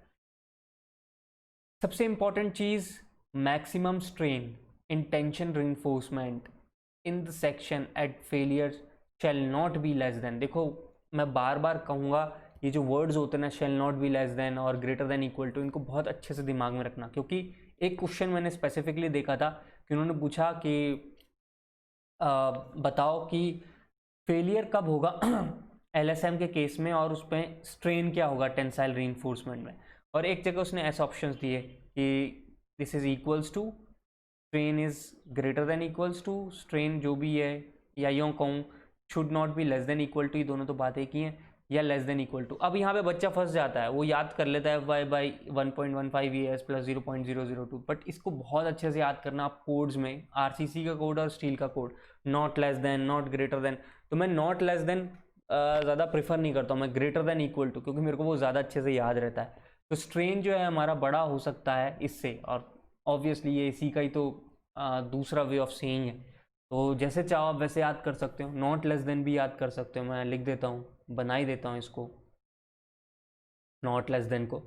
सबसे इंपॉर्टेंट चीज़, maximum strain in tension reinforcement in the section at failure shall not be less than. देखो मैं बार बार कहूँगा, ये जो वर्ड्स होते हैं ना, शैल नॉट बी लेस देन और ग्रेटर देन इक्वल टू, इनको बहुत अच्छे से दिमाग में रखना, क्योंकि एक क्वेश्चन मैंने स्पेसिफिकली देखा था कि उन्होंने पूछा कि बताओ कि फेलियर कब होगा LSM के केस में और उस पर स्ट्रेन क्या होगा टेंसाइल रीइंफोर्समेंट में, और एक जगह उसने ऐसे ऑप्शंस दिए कि this is equals to, strain is greater than equals to, strain जो भी है, या यूँ कहूँ should not be less than equal to, ये दोनों तो बातें की हैं, या लेस देन इक्वल टू। अब यहाँ पे बच्चा फंस जाता है, वो याद कर लेता है Y by 1.15 ES plus 0.002, but इसको बहुत अच्छे से याद करना आप कोड्स में, आरसीसी का कोड और स्टील का code, not less than, not greater than. तो मैं नॉट लेस देन ज़्यादा प्रेफर नहीं करता हूँ, मैं ग्रेटर देन इक्वल टू, क्योंकि मेरे को वो ज़्यादा अच्छे से याद रहता है। तो स्ट्रेन जो है हमारा बड़ा हो सकता है इससे, और ऑब्वियसली ये इसी का ही तो दूसरा वे ऑफ सेइंग है। तो जैसे चाहो आप वैसे याद कर सकते हो, नॉट लेस देन भी याद कर सकते हो। मैं लिख देता हूँ, बना ही देता हूँ इसको, नॉट लेस देन को।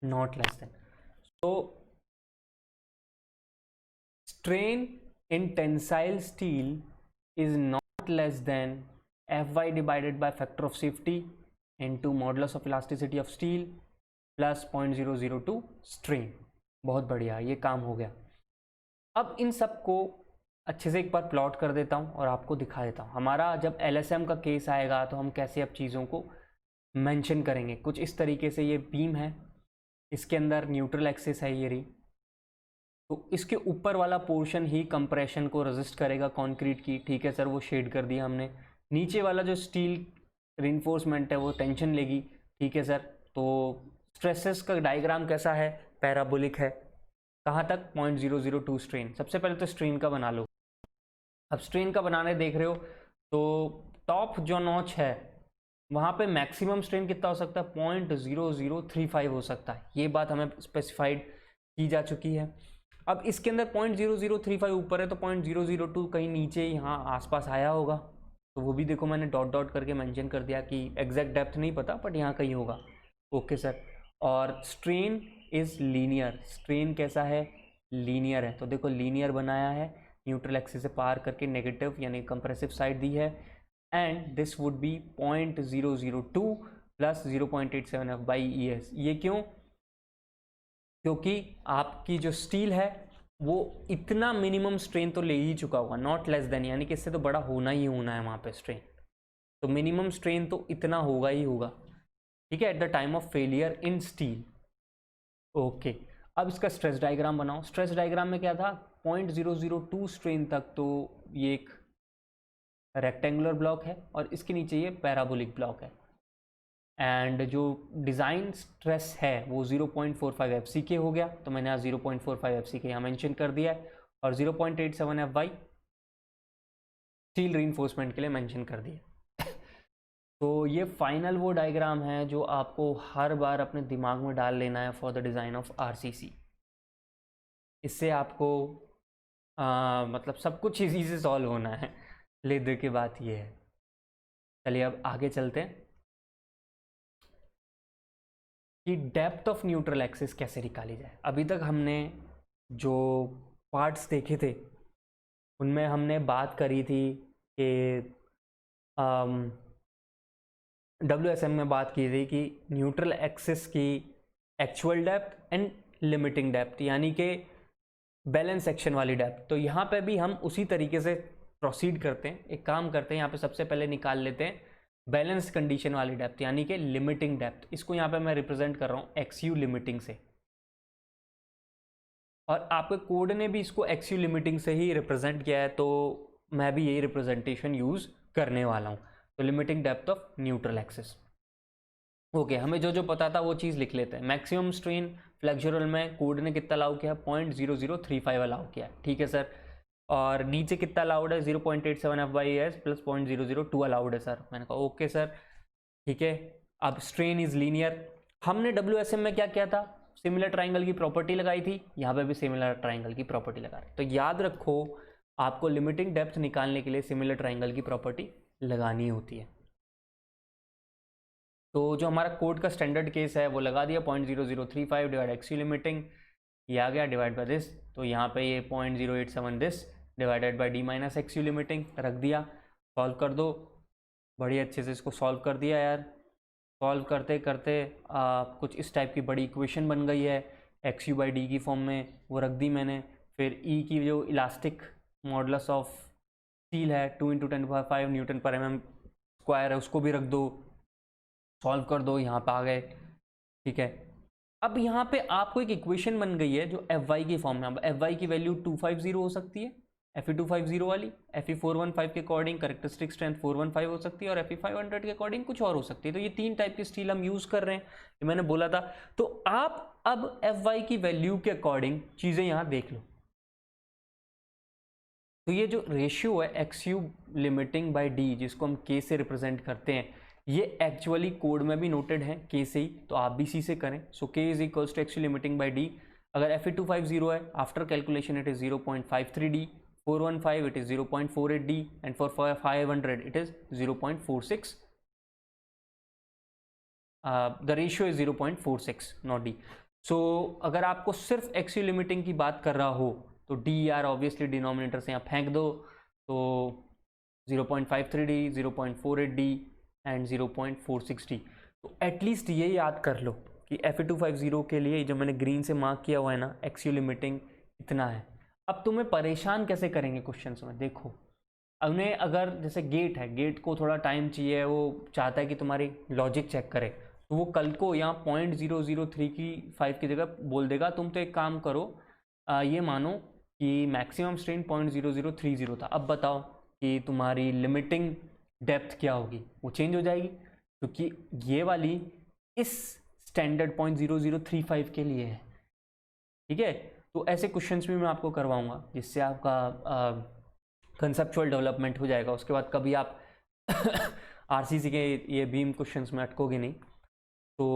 नॉट लेस देन, तो strain in tensile steel is not less than Fy divided by factor of safety into modulus of elasticity of steel plus 0.002 strain। बहुत बढ़िया, ये काम हो गया। अब इन सब को अच्छे से एक बार प्लॉट कर देता हूँ और आपको दिखा देता हूँ। हमारा जब LSM का केस आएगा तो हम कैसे अब चीज़ों को मेंशन करेंगे, कुछ इस तरीके से। ये बीम है, इसके अंदर न्यूट्रल एक्सिस है ये रही, तो इसके ऊपर वाला पोर्शन ही कंप्रेशन को रेजिस्ट करेगा कंक्रीट की, ठीक है सर, वो शेड कर दिया हमने। नीचे वाला जो स्टील रिइंफोर्समेंट है वो टेंशन लेगी, ठीक है सर। तो स्ट्रेसेस का डायग्राम कैसा है, पैराबोलिक है। कहाँ तक, 0.002 स्ट्रेन। सबसे पहले तो स्ट्रेन का बना लो। अब स्ट्रेन का बनाने देख रहे हो तो टॉप जो नॉच है वहाँ पे मैक्सिमम स्ट्रेन कितना हो सकता है, 0.0035 हो सकता है। ये बात हमें स्पेसिफाइड की जा चुकी है। अब इसके अंदर 0.0035 ऊपर है, तो 0.002 कहीं नीचे यहाँ आसपास आया होगा, तो वो भी देखो मैंने डॉट डॉट करके मेंशन कर दिया कि एग्जैक्ट डेप्थ नहीं पता बट यहाँ कहीं होगा। Okay sir. और स्ट्रेन इज लीनियर, स्ट्रेन कैसा है, लीनियर है। तो देखो लीनियर बनाया है, न्यूट्रल एक्सिस से पार करके नेगेटिव यानी कंप्रेसिव साइड दी है, and this would be 0.002 plus 0.87 F/ES। ये क्यों, क्योंकि आपकी जो स्टील है वो इतना मिनिमम स्ट्रेन तो ले ही चुका होगा, नॉट लेस देन, यानी कि इससे तो बड़ा होना ही होना है वहाँ पे स्ट्रेन, तो मिनिमम स्ट्रेन तो इतना होगा ही होगा, ठीक है, at the time of failure in steel. Okay, अब इसका स्ट्रेस डायग्राम बनाओ। स्ट्रेस डायग्राम में क्या था, 0.002 स्ट्रेन तक तो ये एक रेक्टेंगुलर ब्लॉक है और इसके नीचे ये पैराबोलिक ब्लॉक है, एंड जो डिज़ाइन स्ट्रेस है वो 0.45 FCK हो गया, तो मैंने यहाँ 0.45 FCK यहाँ मेंशन कर दिया है, और 0.87 Fy स्टील रीइंफोर्समेंट के लिए मेंशन कर दिया। तो ये फाइनल वो डायग्राम है जो आपको हर बार अपने दिमाग में डाल लेना है for the design of RCC। इससे आपको मतलब सब कुछ इजी से सॉल्व होना है, लेदर की बात ये है। चलिए अब आगे चलते हैं कि डेप्थ ऑफ न्यूट्रल एक्सिस कैसे निकाली जाए। अभी तक हमने जो पार्ट्स देखे थे उनमें हमने बात करी थी कि WSM में बात की थी कि न्यूट्रल एक्सिस की actual depth and limiting depth, यानी कि बैलेंस सेक्शन वाली डेप्थ। तो यहाँ पे भी हम उसी तरीके से प्रोसीड करते हैं। एक काम करते हैं, यहाँ पे सबसे पहले निकाल लेते हैं बैलेंस कंडीशन वाली डेप्थ, यानी कि लिमिटिंग डेप्थ। इसको यहाँ पे मैं रिप्रेजेंट कर रहा हूँ XU लिमिटिंग से, और आपके कोड ने भी इसको XU लिमिटिंग से ही रिप्रेजेंट किया है, तो मैं भी यही रिप्रेजेंटेशन यूज़ करने वाला हूँ। तो limiting depth of neutral axis. Okay, हमें जो जो पता था वो चीज़ लिख लेते हैं। मैक्सिमम स्ट्रेन फ्लेक्सुरल में कोड ने कितना अलाउ किया, 0.0035 अलाउ किया, ठीक है सर। और नीचे कितना अलाउड है, 0.87 F/ES प्लस 0.002 अलाउड है सर। मैंने कहा ओके सर, ठीक है। अब स्ट्रेन इज लीनियर, हमने WSM में क्या किया था, सिमिलर ट्राइंगल की प्रॉपर्टी लगाई थी, यहाँ पे भी सिमिलर ट्राइंगल की प्रॉपर्टी लगा रहे। तो याद रखो आपको लिमिटिंग डेप्थ निकालने के लिए सिमिलर ट्राइंगल की प्रॉपर्टी लगानी होती है। तो जो हमारा कोड का स्टैंडर्ड केस है वो लगा दिया, 0.0035 डिवाइड XU लिमिटिंग, ये आ गया डिवाइड बाय दिस। तो यहाँ पे ये 0.087 this divided by D minus XU limiting रख दिया। सॉल्व कर दो, बड़ी अच्छे से इसको सॉल्व कर दिया यार। सॉल्व करते करते कुछ इस टाइप की बड़ी इक्वेशन बन गई है XU/D की फॉर्म में, वो रख दी मैंने। फिर E की जो इलास्टिक मॉडुलस ऑफ स्टील है 2 × 10⁵ न्यूटन पर mm स्क्वायर है, उसको भी रख दो। सॉल्व कर दो, यहाँ पे आ गए, ठीक है। अब यहाँ पे आपको एक इक्वेशन बन गई है जो Fy की फॉर्म में। अब Fy की वैल्यू 250 हो सकती है, Fe250 वाली, Fe415 के अकॉर्डिंग करेक्टरिस्टिक स्ट्रेंथ 415 हो सकती है, और Fe500 के अकॉर्डिंग कुछ और हो सकती है। तो ये 3 टाइप की स्टील हम यूज कर रहे हैं, ये मैंने बोला था। तो आप अब Fy की वैल्यू के अकॉर्डिंग चीजें यहाँ देख लो। तो ये जो रेशियो है XU लिमिटिंग बाय D, जिसको हम K से रिप्रेजेंट करते हैं, ये एक्चुअली कोड में भी नोटेड है K से ही, तो आप भी C से करें। So K is equals to XU limiting by D। अगर Fe250 है, after calculation it is 0.53 D, 415 it is 0.48 D, and for 500 it is 0.46. The ratio is 0.46 not D. So अगर आपको सिर्फ XU लिमिटिंग की बात कर रहा हो तो D यार ऑब्वियसली डिनोमिनेटर से यहाँ फेंक दो, तो 0.53 D, 0.48 D एंड 0.46 D। तो एटलीस्ट ये याद कर लो कि Fe250 के लिए जो मैंने ग्रीन से मार्क किया हुआ है ना, XU लिमिटिंग इतना है। अब तुम्हें परेशान कैसे करेंगे क्वेश्चंस में, देखो उन्हें अगर जैसे गेट है, गेट को थोड़ा टाइम चाहिए, वो चाहता है कि तुम्हारी लॉजिक चेक करे, तो वो कल को यहाँ 0.003 की 5 की जगह बोल देगा तुम तो एक काम करो, ये मानो कि मैक्सिमम स्ट्रेन 0.0030 था, अब बताओ कि तुम्हारी लिमिटिंग डेप्थ क्या होगी, वो चेंज हो जाएगी, क्योंकि ये वाली इस स्टैंडर्ड 0.0035 के लिए है। ठीक है, तो ऐसे क्वेश्चंस भी मैं आपको करवाऊंगा जिससे आपका कंसेप्चुअल डेवलपमेंट हो जाएगा। उसके बाद कभी आप आरसीसी के ये बीम क्वेश्चंस में अटकोगे नहीं। तो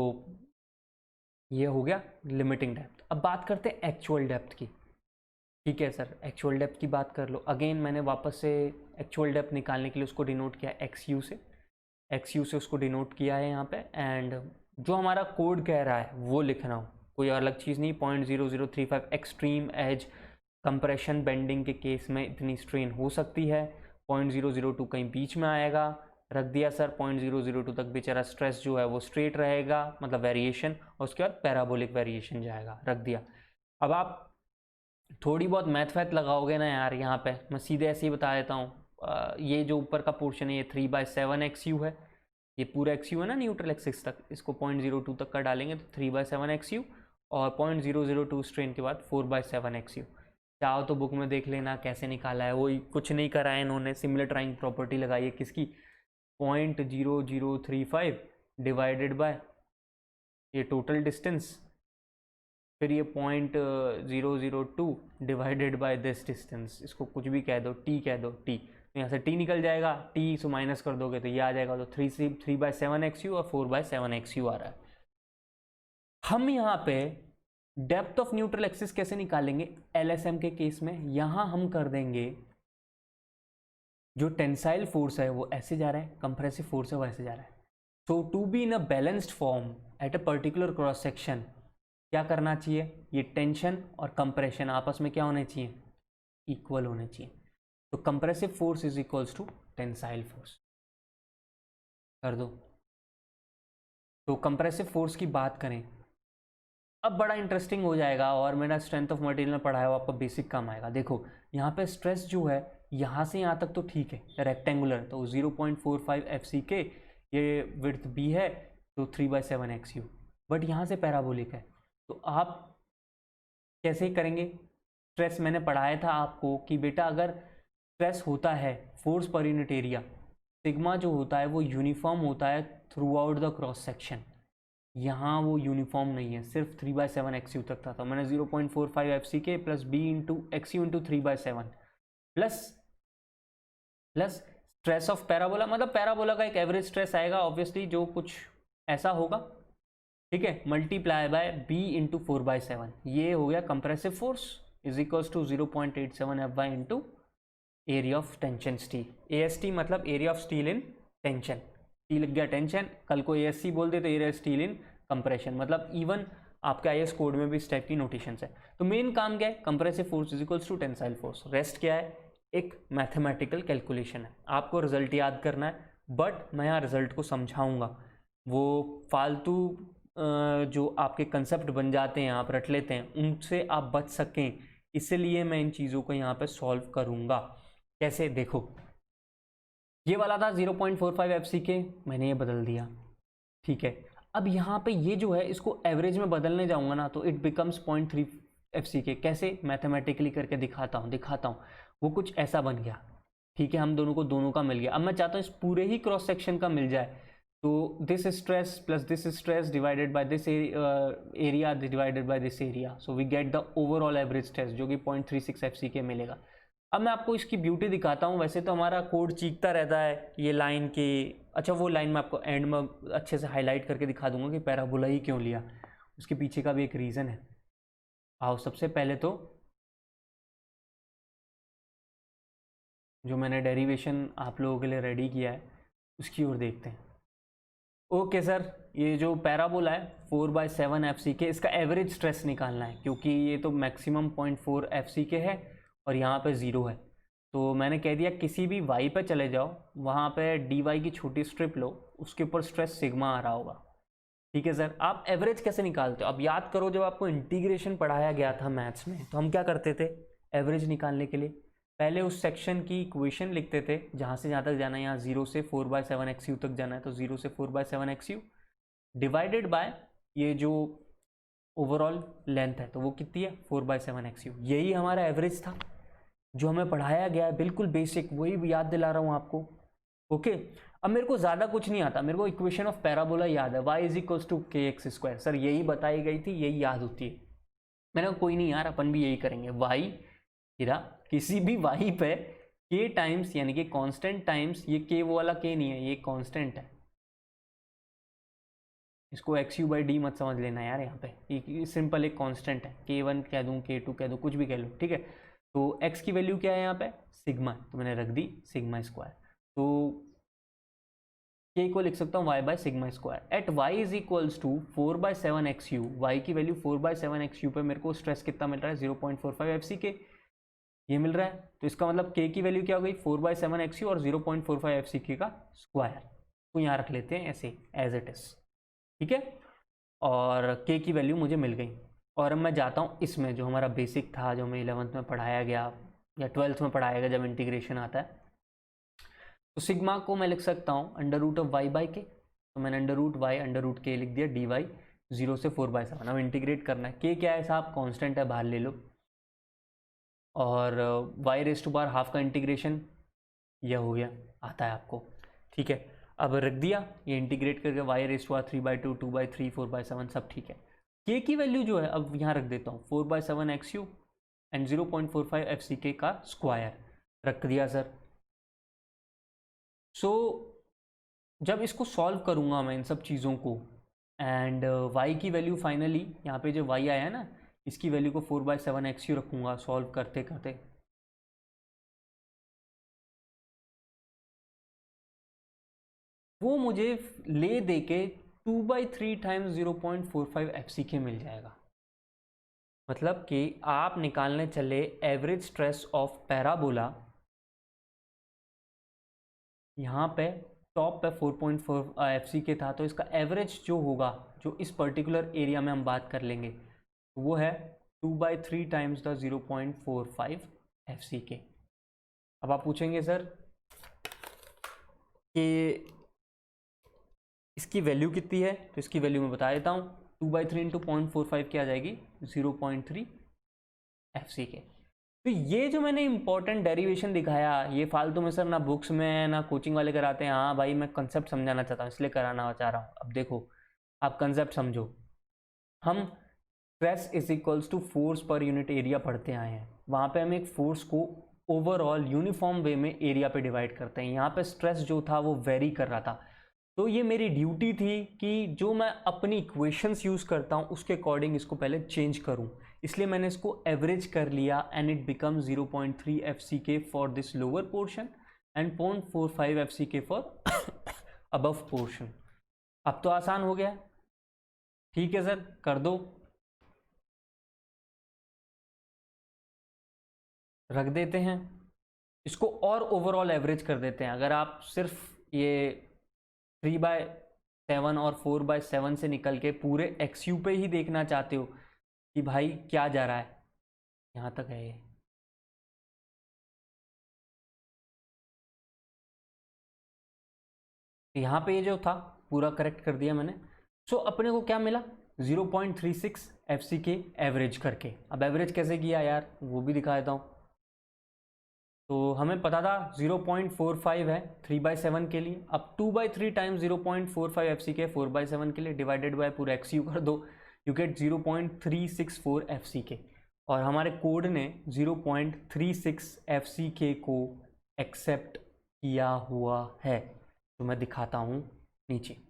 ये हो गया लिमिटिंग डेप्थ। अब बात करते हैं एक्चुअल डेप्थ की। ठीक है सर, एक्चुअल डेप्थ की बात कर लो। अगेन मैंने वापस से एक्चुअल डेप्थ निकालने के लिए उसको डिनोट किया XU से, XU से उसको डिनोट किया है यहाँ पे, एंड जो हमारा कोड कह रहा है वो लिखना हो, कोई अलग चीज़ नहीं। 0.0035 एक्सट्रीम एज कंप्रेशन बेंडिंग के केस में इतनी स्ट्रेन हो सकती है, 0.002 कहीं बीच में आएगा, रख दिया सर। 0.002 तक बेचारा स्ट्रेस जो है वो स्ट्रेट रहेगा, मतलब वेरिएशन, और उसके बाद पैराबोलिक वेरिएशन जाएगा, रख दिया। अब आप थोड़ी बहुत मैथ वैथ लगाओगे ना यार, यहाँ पे मैं सीधे ऐसे ही बता देता हूँ। ये जो ऊपर का पोर्शन है ये 3/7 XU है, ये पूरा XU है ना न्यूट्रल एक्सिस तक, इसको 0.02 तक का डालेंगे तो 3/7 XU, और 0.002 स्ट्रेन के बाद 4/7 XU। चाहो तो बुक में देख लेना कैसे निकाला है, वही कुछ नहीं करा है इन्होंने, सिमिलर ट्राइंग प्रॉपर्टी लगाई है किसकी, 0.0035 डिवाइडेड बाय ये टोटल डिस्टेंस, फिर ये 0.002 डिवाइडेड बाय दिस डिस्टेंस, इसको कुछ भी कह दो, T कह दो, T, यहाँ से T निकल जाएगा, T से माइनस कर दोगे तो ये आ जाएगा, तो 3/7 XU और 4/7 XU आ रहा है। हम यहाँ पे डेप्थ ऑफ न्यूट्रल एक्सिस कैसे निकालेंगे LSM के केस में, यहां हम कर देंगे जो टेंसाइल फोर्स है वो ऐसे जा रहा है, कंप्रेसिव फोर्स है वो ऐसे जा रहा है। So to be in a balanced form at a particular cross section क्या करना चाहिए, ये टेंशन और कंप्रेशन आपस में क्या होने चाहिए, इक्वल होने चाहिए। तो compressive force is equals to tensile force कर दो। तो कंप्रेसिव फोर्स की बात करें, अब बड़ा इंटरेस्टिंग हो जाएगा, और मेरा स्ट्रेंथ ऑफ मटेरियल में पढ़ाया हुआ आपका बेसिक काम आएगा। देखो यहाँ पे स्ट्रेस जो है यहाँ से यहाँ तक तो ठीक है, रेक्टेंगुलर, तो 0.45 FCK, ये विड्थ B है, तो 3/7 XU, बट यहाँ से पैराबोलिक है, तो आप कैसे करेंगे। स्ट्रेस मैंने पढ़ाया था आपको कि बेटा अगर स्ट्रेस होता है force per unit area, sigma जो होता है वो यूनिफॉर्म होता है through out the cross section. यहाँ वो यूनिफॉर्म नहीं है, सिर्फ 3/7 XU तक था, तो मैंने 0.45 FCK plus B into XU into 3/7 plus stress of parabola, मतलब पैराबोला का एक एवरेज स्ट्रेस आएगा ऑब्वियसली जो कुछ ऐसा होगा, ठीक है, मल्टीप्लाई बाय B इंटू 4/7, ये हो गया compressive force is equals to 0.87 FY into area of tension steel. AST मतलब area of steel in tension, लग गया टेंशन, कल को ASC बोल दे तो एरिया स्टील इन कंप्रेशन, मतलब इवन आपके IS कोड में भी इस टाइप की नोटेशन है। तो मेन काम क्या है, compressive force is equals to tensile force, rest क्या है, एक मैथमेटिकल कैलकुलेशन है, आपको रिजल्ट याद करना है, बट मैं यहाँ रिजल्ट को समझाऊंगा, वो फालतू जो आपके कंसेप्ट बन जाते हैं आप रट लेते हैं उनसे आप बच सकें, इसलिए मैं इन चीज़ों को यहाँ पे सॉल्व करूँगा। कैसे, देखो ये वाला था 0.45 FCK, मैंने ये बदल दिया, ठीक है। अब यहाँ पे ये जो है इसको एवरेज में बदलने जाऊंगा ना तो इट बिकम्स 0.3 FCK। कैसे? मैथमेटिकली करके दिखाता हूँ। वो कुछ ऐसा बन गया, ठीक है, हम दोनों को दोनों का मिल गया। अब मैं चाहता हूँ इस पूरे ही क्रॉस सेक्शन का मिल जाए, तो this stress plus this stress divided by this area divided by this area, so we get the overall average stress जो कि 0.36 FCK मिलेगा। अब मैं आपको इसकी ब्यूटी दिखाता हूँ। वैसे तो हमारा कोड चीखता रहता है ये लाइन के, अच्छा वो लाइन मैं आपको एंड में अच्छे से हाईलाइट करके दिखा दूंगा कि पैराबोला ही क्यों लिया, उसके पीछे का भी एक रीज़न है। आओ सबसे पहले तो जो मैंने डेरिवेशन आप लोगों के लिए रेडी किया है उसकी ओर देखते हैं। ओके सर, ये जो पैराबोला है 4/7 FCK, इसका एवरेज स्ट्रेस निकालना है क्योंकि ये तो मैक्सिमम 0.4 FCK है और यहाँ पे 0 है। तो मैंने कह दिया किसी भी y पे चले जाओ, वहाँ पे dy की छोटी स्ट्रिप लो, उसके ऊपर स्ट्रेस सिग्मा आ रहा होगा। ठीक है सर, आप एवरेज कैसे निकालते हो? अब याद करो जब आपको इंटीग्रेशन पढ़ाया गया था मैथ्स में तो हम क्या करते थे एवरेज निकालने के लिए? पहले उस सेक्शन की इक्वेशन लिखते थे, जहाँ से जहाँ तक जाना है, यहाँ 0 से 4/7 XU तक जाना है तो 0 से 4/7 XU डिवाइडेड बाय ये जो ओवरऑल लेंथ है तो वो कितनी है 4/7 XU। यही हमारा एवरेज था जो हमें पढ़ाया गया है, बिल्कुल बेसिक, वही याद दिला रहा हूँ आपको। ओके, अब मेरे को ज़्यादा कुछ नहीं आता, मेरे को इक्वेशन ऑफ पैराबोला याद है, y = kx²। सर यही बताई गई थी, यही याद होती है। मैंने कहा कोई नहीं यार, अपन भी यही करेंगे। y हीरा किसी भी y पे k टाइम्स यानी कि कांस्टेंट टाइम्स, ये k वो वाला k नहीं है, ये कांस्टेंट है, इसको XU/d मत समझ लेना यार, यहाँ पे ये सिंपल एक कांस्टेंट है, k1 कह दूँ k2 कह दूँ कुछ भी कह लो, ठीक है। तो x की वैल्यू क्या है यहाँ पे सिग्मा, तो मैंने रख दी सिग्मा²। तो k को लिख सकता हूँ y/σ²। At y = 4/7 XU, y की वैल्यू 4/7 XU पे मेरे को स्ट्रेस कितना मिल रहा है 0.45 FCK ये मिल रहा है। तो इसका मतलब k की वैल्यू क्या हो गई 4/7 XU और 0.45 FCK का स्क्वायर, तो यहाँ रख लेते हैं ऐसे एज इट इज, ठीक है। और k की वैल्यू मुझे मिल गई। और अब मैं जाता हूँ इसमें जो हमारा बेसिक था, जो हमें 11th में पढ़ाया गया या 12th में पढ़ाया गया जब इंटीग्रेशन आता है, तो सिग्मा को मैं लिख सकता हूँ √y/k। तो मैंने √y/k लिख दिया dy 0 से 4/7। अब इंटीग्रेट करना है, k क्या है साहब कांस्टेंट है, बाहर ले लो, और y⁻½ का इंटीग्रेशन यह हो गया, आता है आपको, ठीक है। अब रख दिया, ये इंटीग्रेट करके y⁻³ 3/2 2/3 4/7 सब ठीक है। k की वैल्यू जो है अब यहाँ रख देता हूँ 4/7 XU एंड 0.45 FCK का स्क्वायर रख दिया सर। सो जब इसको सॉल्व करूँगा मैं इन सब चीज़ों को, एंड y की वैल्यू फाइनली यहाँ पे जो y आया है ना, इसकी वैल्यू को 4/7 XU रखूँगा सॉल्व करते करते, वो मुझे ले दे के 2/3 टाइम्स 0.45 FCK मिल जाएगा। मतलब कि आप निकालने चले एवरेज स्ट्रेस ऑफ पैराबोला, यहाँ पे टॉप पे 4.4 FCK था, तो इसका एवरेज जो होगा जो इस पर्टिकुलर एरिया में हम बात कर लेंगे वो है 2/3 टाइम्स द 0.45 FCK। अब आप पूछेंगे सर कि इसकी वैल्यू कितनी है, तो इसकी वैल्यू मैं बता देता हूँ 2/3 इंटू 0.45 क्या आ जाएगी 0.3 FCK। तो ये जो मैंने इंपॉर्टेंट डेरिवेशन दिखाया, ये फालतू में सर ना बुक्स में ना कोचिंग वाले कराते हैं। हाँ भाई, मैं कंसेप्ट समझाना चाहता हूँ इसलिए कराना चाह रहा हूँ। अब देखो आप कंसेप्ट समझो, हम stress = force per unit area पढ़ते आए हैं, वहाँ पे हम एक फोर्स को ओवरऑल यूनिफॉर्म वे में एरिया पे डिवाइड करते हैं। यहाँ पे स्ट्रेस जो था वो वेरी कर रहा था, तो ये मेरी ड्यूटी थी कि जो मैं अपनी इक्वेशंस यूज़ करता हूँ उसके अकॉर्डिंग इसको पहले चेंज करूँ, इसलिए मैंने इसको एवरेज कर लिया and it become 0.3 FCK for this lower portion and 0.45 FCK for above portion. अब तो आसान हो गया, ठीक है सर कर दो, रख देते हैं इसको और ओवरऑल एवरेज कर देते हैं। अगर आप सिर्फ ये 3/7 और 4/7 से निकल के पूरे XU पे ही देखना चाहते हो कि भाई क्या जा रहा है, यहाँ तक है ये, यहाँ पे ये जो था पूरा करेक्ट कर दिया मैंने। सो अपने को क्या मिला 0.36 FCK एवरेज करके। अब एवरेज कैसे किया यार वो भी दिखा देता हूँ। तो हमें पता था 0.45 है 3/7 के लिए। अब 2/3 टाइम्स 0.45 FCK 4/7 के लिए डिवाइडेड बाय पूरा XU कर दो, यू गेट 0.364 FCK। और हमारे कोड ने 0.36 FCK को एक्सेप्ट किया हुआ है। तो मैं दिखाता हूँ नीचे।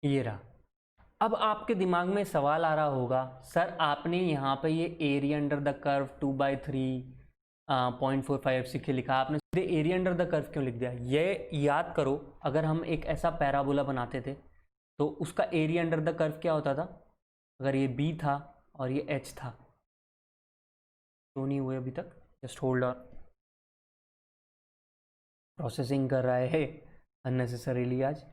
ये रहा। अब आपके दिमाग में सवाल आ रहा होगा, सर आपने यहाँ पे ये area under the curve 2/3 0.45 FCK लिखा, आपने सीधे एरिया अंडर द कर्व क्यों लिख दिया? ये याद करो, अगर हम एक ऐसा पैराबोला बनाते थे तो उसका एरिया अंडर द कर्व क्या होता था? अगर ये B था और ये H था, तो नहीं हुए अभी तक, जस्ट होल्ड ऑन, प्रोसेसिंग कर रहा है अननेसेसरीली आज,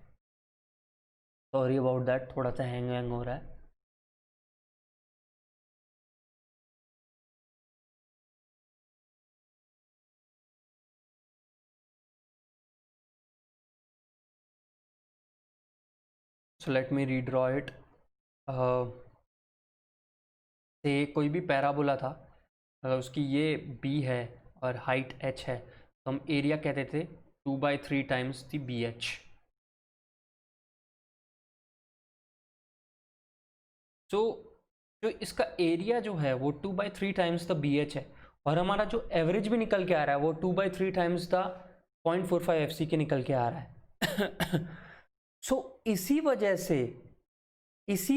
सॉरी अबाउट दैट, थोड़ा सा हैंग वैंग हो रहा है। So let me redraw it. से कोई भी पैराबोला था, अगर उसकी ये B है और हाइट H है, तो हम एरिया कहते थे 2/3 टाइम्स दी BH। तो जो इसका एरिया जो है वो 2/3 टाइम्स द BH है, और हमारा जो एवरेज भी निकल के आ रहा है वो 2/3 टाइम्स द 0.45 FCK निकल के आ रहा है। सो इसी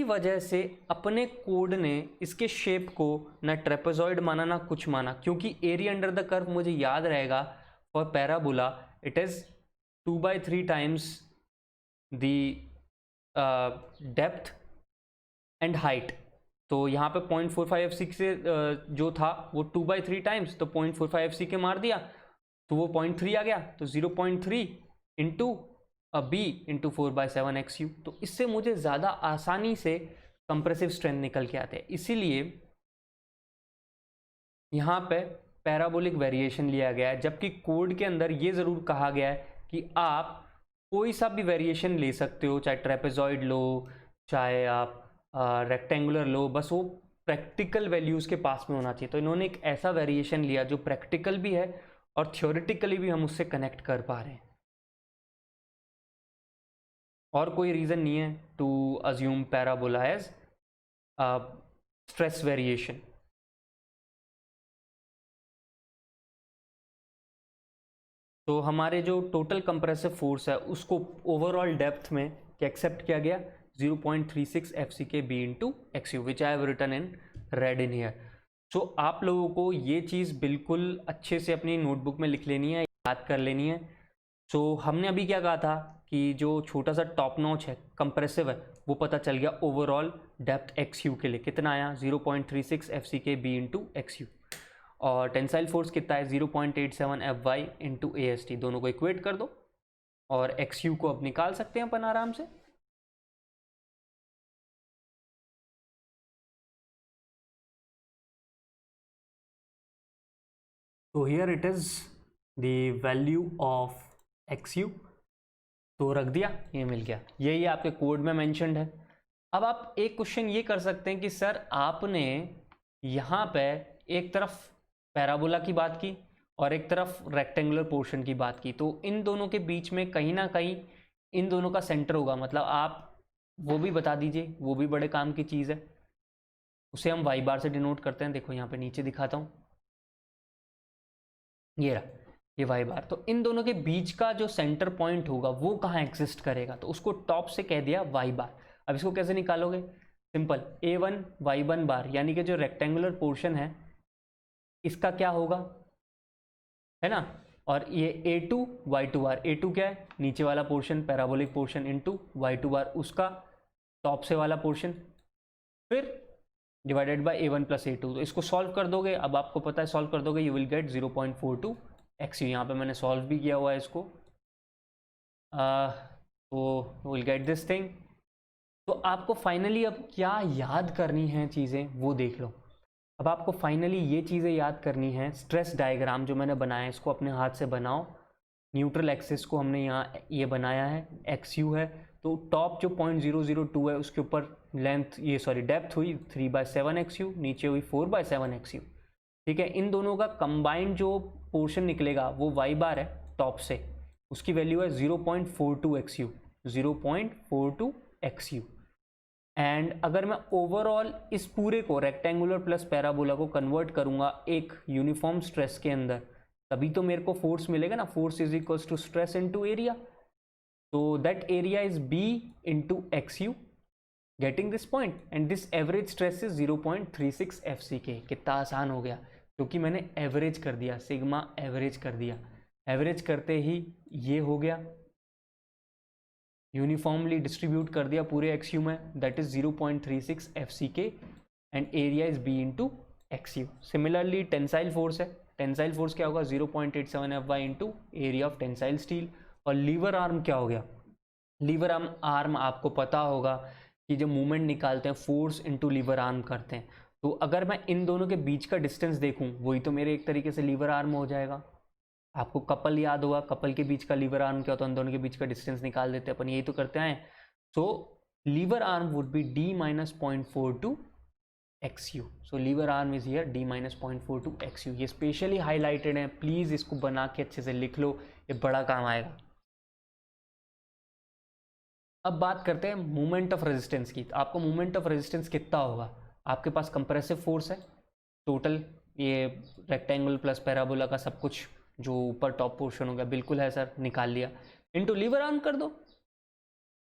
वजह से अपने कोड ने इसके शेप को ना ट्रेपेजॉइड माना ना कुछ माना, क्योंकि एरिया अंडर द कर्व मुझे याद रहेगा for parabola it is 2/3 times the depth and height. तो यहाँ पे 0.45 FCK से जो था वो 2/3 टाइम्स, तो 0.45 FCK मार दिया तो वो 0.3 आ गया, तो 0.3 इंटू B इंटू 4/7 XU। तो इससे मुझे ज़्यादा आसानी से कंप्रेसिव स्ट्रेंथ निकल के आते हैं। इसीलिए यहाँ पे पैराबोलिक वेरिएशन लिया गया है, जबकि कोड के अंदर ये ज़रूर कहा गया है कि आप कोई सा भी वेरिएशन ले सकते हो, चाहे ट्रेपेजॉइड लो, चाहे आप रेक्टेंगुलर लो, बस वो प्रैक्टिकल वैल्यूज़ के पास में होना चाहिए। तो इन्होंने एक ऐसा वेरिएशन लिया जो प्रैक्टिकल भी है और थ्योरेटिकली भी हम उससे कनेक्ट कर पा रहे हैं। और कोई रीज़न नहीं है to assume parabola as stress variation. तो हमारे जो टोटल कंप्रेसिव फोर्स है उसको ओवरऑल डेप्थ में एक्सेप्ट किया गया 0.36 FCK B into XU, which I have written in red in here. So आप लोगों को ये चीज़ बिल्कुल अच्छे से अपनी नोटबुक में लिख लेनी है, याद कर लेनी है। सो हमने अभी क्या कहा था कि जो छोटा सा टॉप नॉच है कंप्रेसिव है वो पता चल गया ओवरऑल डेप्थ XU के लिए कितना आया 0.36 FCK B इंटू XU, और टेंसाइल फोर्स कितना है 0.87 FY इंटू AST। दोनों को इक्वेट कर दो और XU को अब निकाल सकते हैं अपन आराम से। तो here it is the value of XU, तो रख दिया, ये मिल गया, यही आपके कोड में मेंशन्ड है। अब आप एक क्वेश्चन ये कर सकते हैं कि सर आपने यहाँ पे एक तरफ पैराबोला की बात की और एक तरफ रेक्टेंगुलर पोर्शन की बात की, तो इन दोनों के बीच में कहीं ना कहीं इन दोनों का सेंटर होगा, मतलब आप वो भी बता दीजिए, वो भी बड़े काम की चीज़ है। उसे हम वाई बार से डिनोट करते हैं, देखो यहाँ पे नीचे दिखाता हूँ, ये रहा ये वाई बार। तो इन दोनों के बीच का जो सेंटर पॉइंट होगा वो कहाँ एग्जिस्ट करेगा, तो उसको टॉप से कह दिया वाई बार। अब इसको कैसे निकालोगे? सिंपल, A1 Y1 बार, यानी कि जो रेक्टेंगुलर पोर्शन है इसका क्या होगा, है ना, और ये A2 Y2 बार, A2 क्या है, नीचे वाला portion parabolic portion, into Y2 बार उसका टॉप से वाला पोर्शन, फिर divided by A1 plus A2। तो इसको सॉल्व कर दोगे, अब आपको पता है सॉल्व कर दोगे यू विल गेट 0.42 XU। यहाँ पे मैंने सॉल्व भी किया हुआ है इसको, तो विल गेट दिस थिंग। तो आपको फाइनली अब क्या याद करनी है चीज़ें वो देख लो। अब आपको फाइनली ये चीज़ें याद करनी है, स्ट्रेस डायग्राम जो मैंने बनाया है इसको अपने हाथ से बनाओ, न्यूट्रल एक्सिस को हमने यहाँ ये बनाया है, एक्स यू है, तो टॉप जो 0.002 है उसके ऊपर लेंथ ये सॉरी डेप्थ हुई 3/7 XU, नीचे हुई 4/7 XU। ठीक है, इन दोनों का कंबाइंड जो पोर्शन निकलेगा वो y बार है टॉप से, उसकी वैल्यू है 0.42 XU, 0.42 XU। एंड अगर मैं ओवरऑल इस पूरे को रेक्टेंगुलर प्लस पैराबोला को कन्वर्ट करूंगा एक यूनिफॉर्म स्ट्रेस के अंदर, तभी तो मेरे को फोर्स मिलेगा ना। Force is equals to stress into area, तो that area is B into XU। Getting this point, and this average stress is 0.36 FCK। कितना आसान हो गया, क्योंकि मैंने एवरेज कर दिया, सिग्मा एवरेज कर दिया। एवरेज करते ही ये हो गया, यूनिफॉर्मली डिस्ट्रीब्यूट कर दिया पूरे XU में, that is 0.36 FCK and area is B into XU। Similarly tensile force है, टेंसाइल फोर्स क्या होगा 0.87 FY into area of tensile steel. और लीवर आर्म क्या हो गया, लीवर आर्म आपको पता होगा कि जब मूवमेंट निकालते हैं फोर्स इंटू लीवर आर्म करते हैं, तो अगर मैं इन दोनों के बीच का डिस्टेंस देखूं वही तो मेरे एक तरीके से लीवर आर्म हो जाएगा। आपको कपल याद होगा, कपल के बीच का लीवर आर्म क्या होता है, उन दोनों के बीच का डिस्टेंस निकाल देते हैं अपन, यही तो करते हैं। So lever arm would be D minus 0.42 XU। So lever arm is here D minus 0.42 XU। ये स्पेशली हाईलाइटेड है, प्लीज इसको बना के अच्छे से लिख लो, ये बड़ा काम आएगा। अब बात करते हैं मोमेंट ऑफ रेजिस्टेंस की। तो आपको मोमेंट ऑफ रेजिस्टेंस कितना होगा, आपके पास कंप्रेसिव फोर्स है टोटल, ये रेक्टेंगल प्लस पैराबोला का सब कुछ जो ऊपर टॉप पोर्शन हो गया, बिल्कुल है सर, निकाल लिया, इनटू लीवर आर्म कर दो,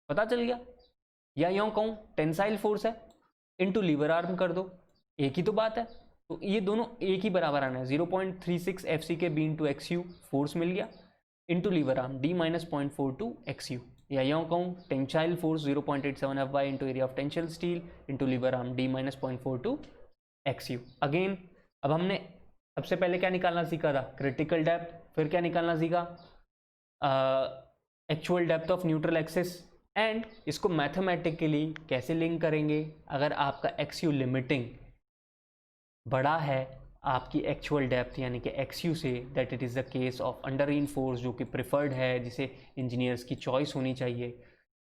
पता चल गया। या यूं कहूं टेंसाइल फोर्स है इनटू लीवर आर्म कर दो, एक ही तो बात है। तो ये दोनों एक ही बराबर आना है, 0.36 FCK B into XU force मिल गया, into lever arm D minus 0.42 XU। या यूं कहूं tensile force 0.87 FY into area of tensile steel into lever arm D minus 0.42 XU। Again अब हमने सबसे पहले क्या निकालना सीखा था, क्रिटिकल डेप्थ, फिर क्या निकालना सीखा, actual depth of neutral axis. And इसको मैथमेटिकली कैसे लिंक करेंगे, अगर आपका XU लिमिटिंग बड़ा है आपकी एक्चुअल डेप्थ यानी कि XU से, that it is the case of under reinforce, जो कि प्रिफर्ड है, जिसे इंजीनियर्स की चॉइस होनी चाहिए।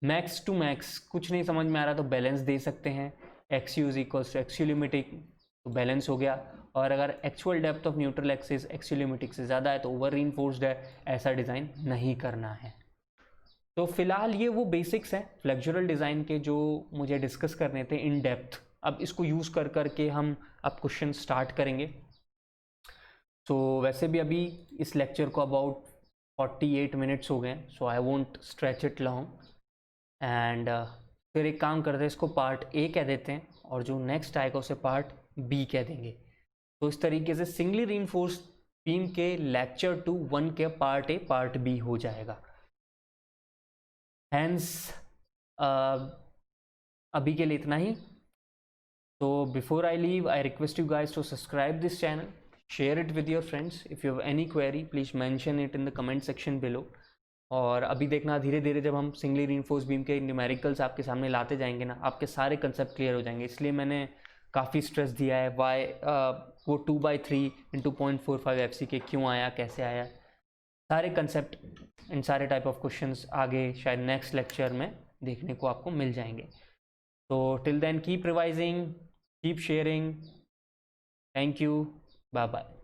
मैक्स टू मैक्स कुछ नहीं समझ में आ रहा तो बैलेंस दे सकते हैं, XU is equals to XU limiting, तो बैलेंस हो गया। और अगर actual depth of neutral axis XU limiting से ज़्यादा है तो ओवर रीइंफोर्स्ड है, ऐसा डिज़ाइन नहीं करना है। तो फिलहाल ये वो बेसिक्स हैं फ्लेक्सुरल डिज़ाइन के जो मुझे डिस्कस करने थे इन डेप्थ। अब इसको यूज़ कर करके हम अब क्वेश्चन स्टार्ट करेंगे। तो वैसे भी अभी इस लेक्चर को अबाउट 48 मिनट्स हो गए, so I won't stretch it long. And फिर एक काम करते हैं, इसको पार्ट A कह देते हैं और जो नेक्स्ट आएगा उसे पार्ट B कह देंगे। तो इस तरीके से सिंगली रीइंफोर्स्ड बीम के लेक्चर 1 के पार्ट A पार्ट B हो जाएगा। हैंस अभी के लिए इतना ही। तो before I leave I request you guys to subscribe this channel, share it with your friends. If you have any query please mention it in the comment section below. और अभी देखना धीरे धीरे जब हम सिंगली रीइंफोर्स बीम के numericals आपके सामने लाते जाएंगे ना, आपके सारे कंसेप्ट क्लियर हो जाएंगे। इसलिए मैंने काफ़ी स्ट्रेस दिया है वाई वो 2/3 इंटू 0.45 FCK क्यों आया, कैसे आया, सारे कंसेप्ट इन सारे टाइप ऑफ क्वेश्चंस आगे शायद नेक्स्ट लेक्चर में देखने को आपको मिल जाएंगे। तो till then keep revising, keep sharing, thank you, bye bye.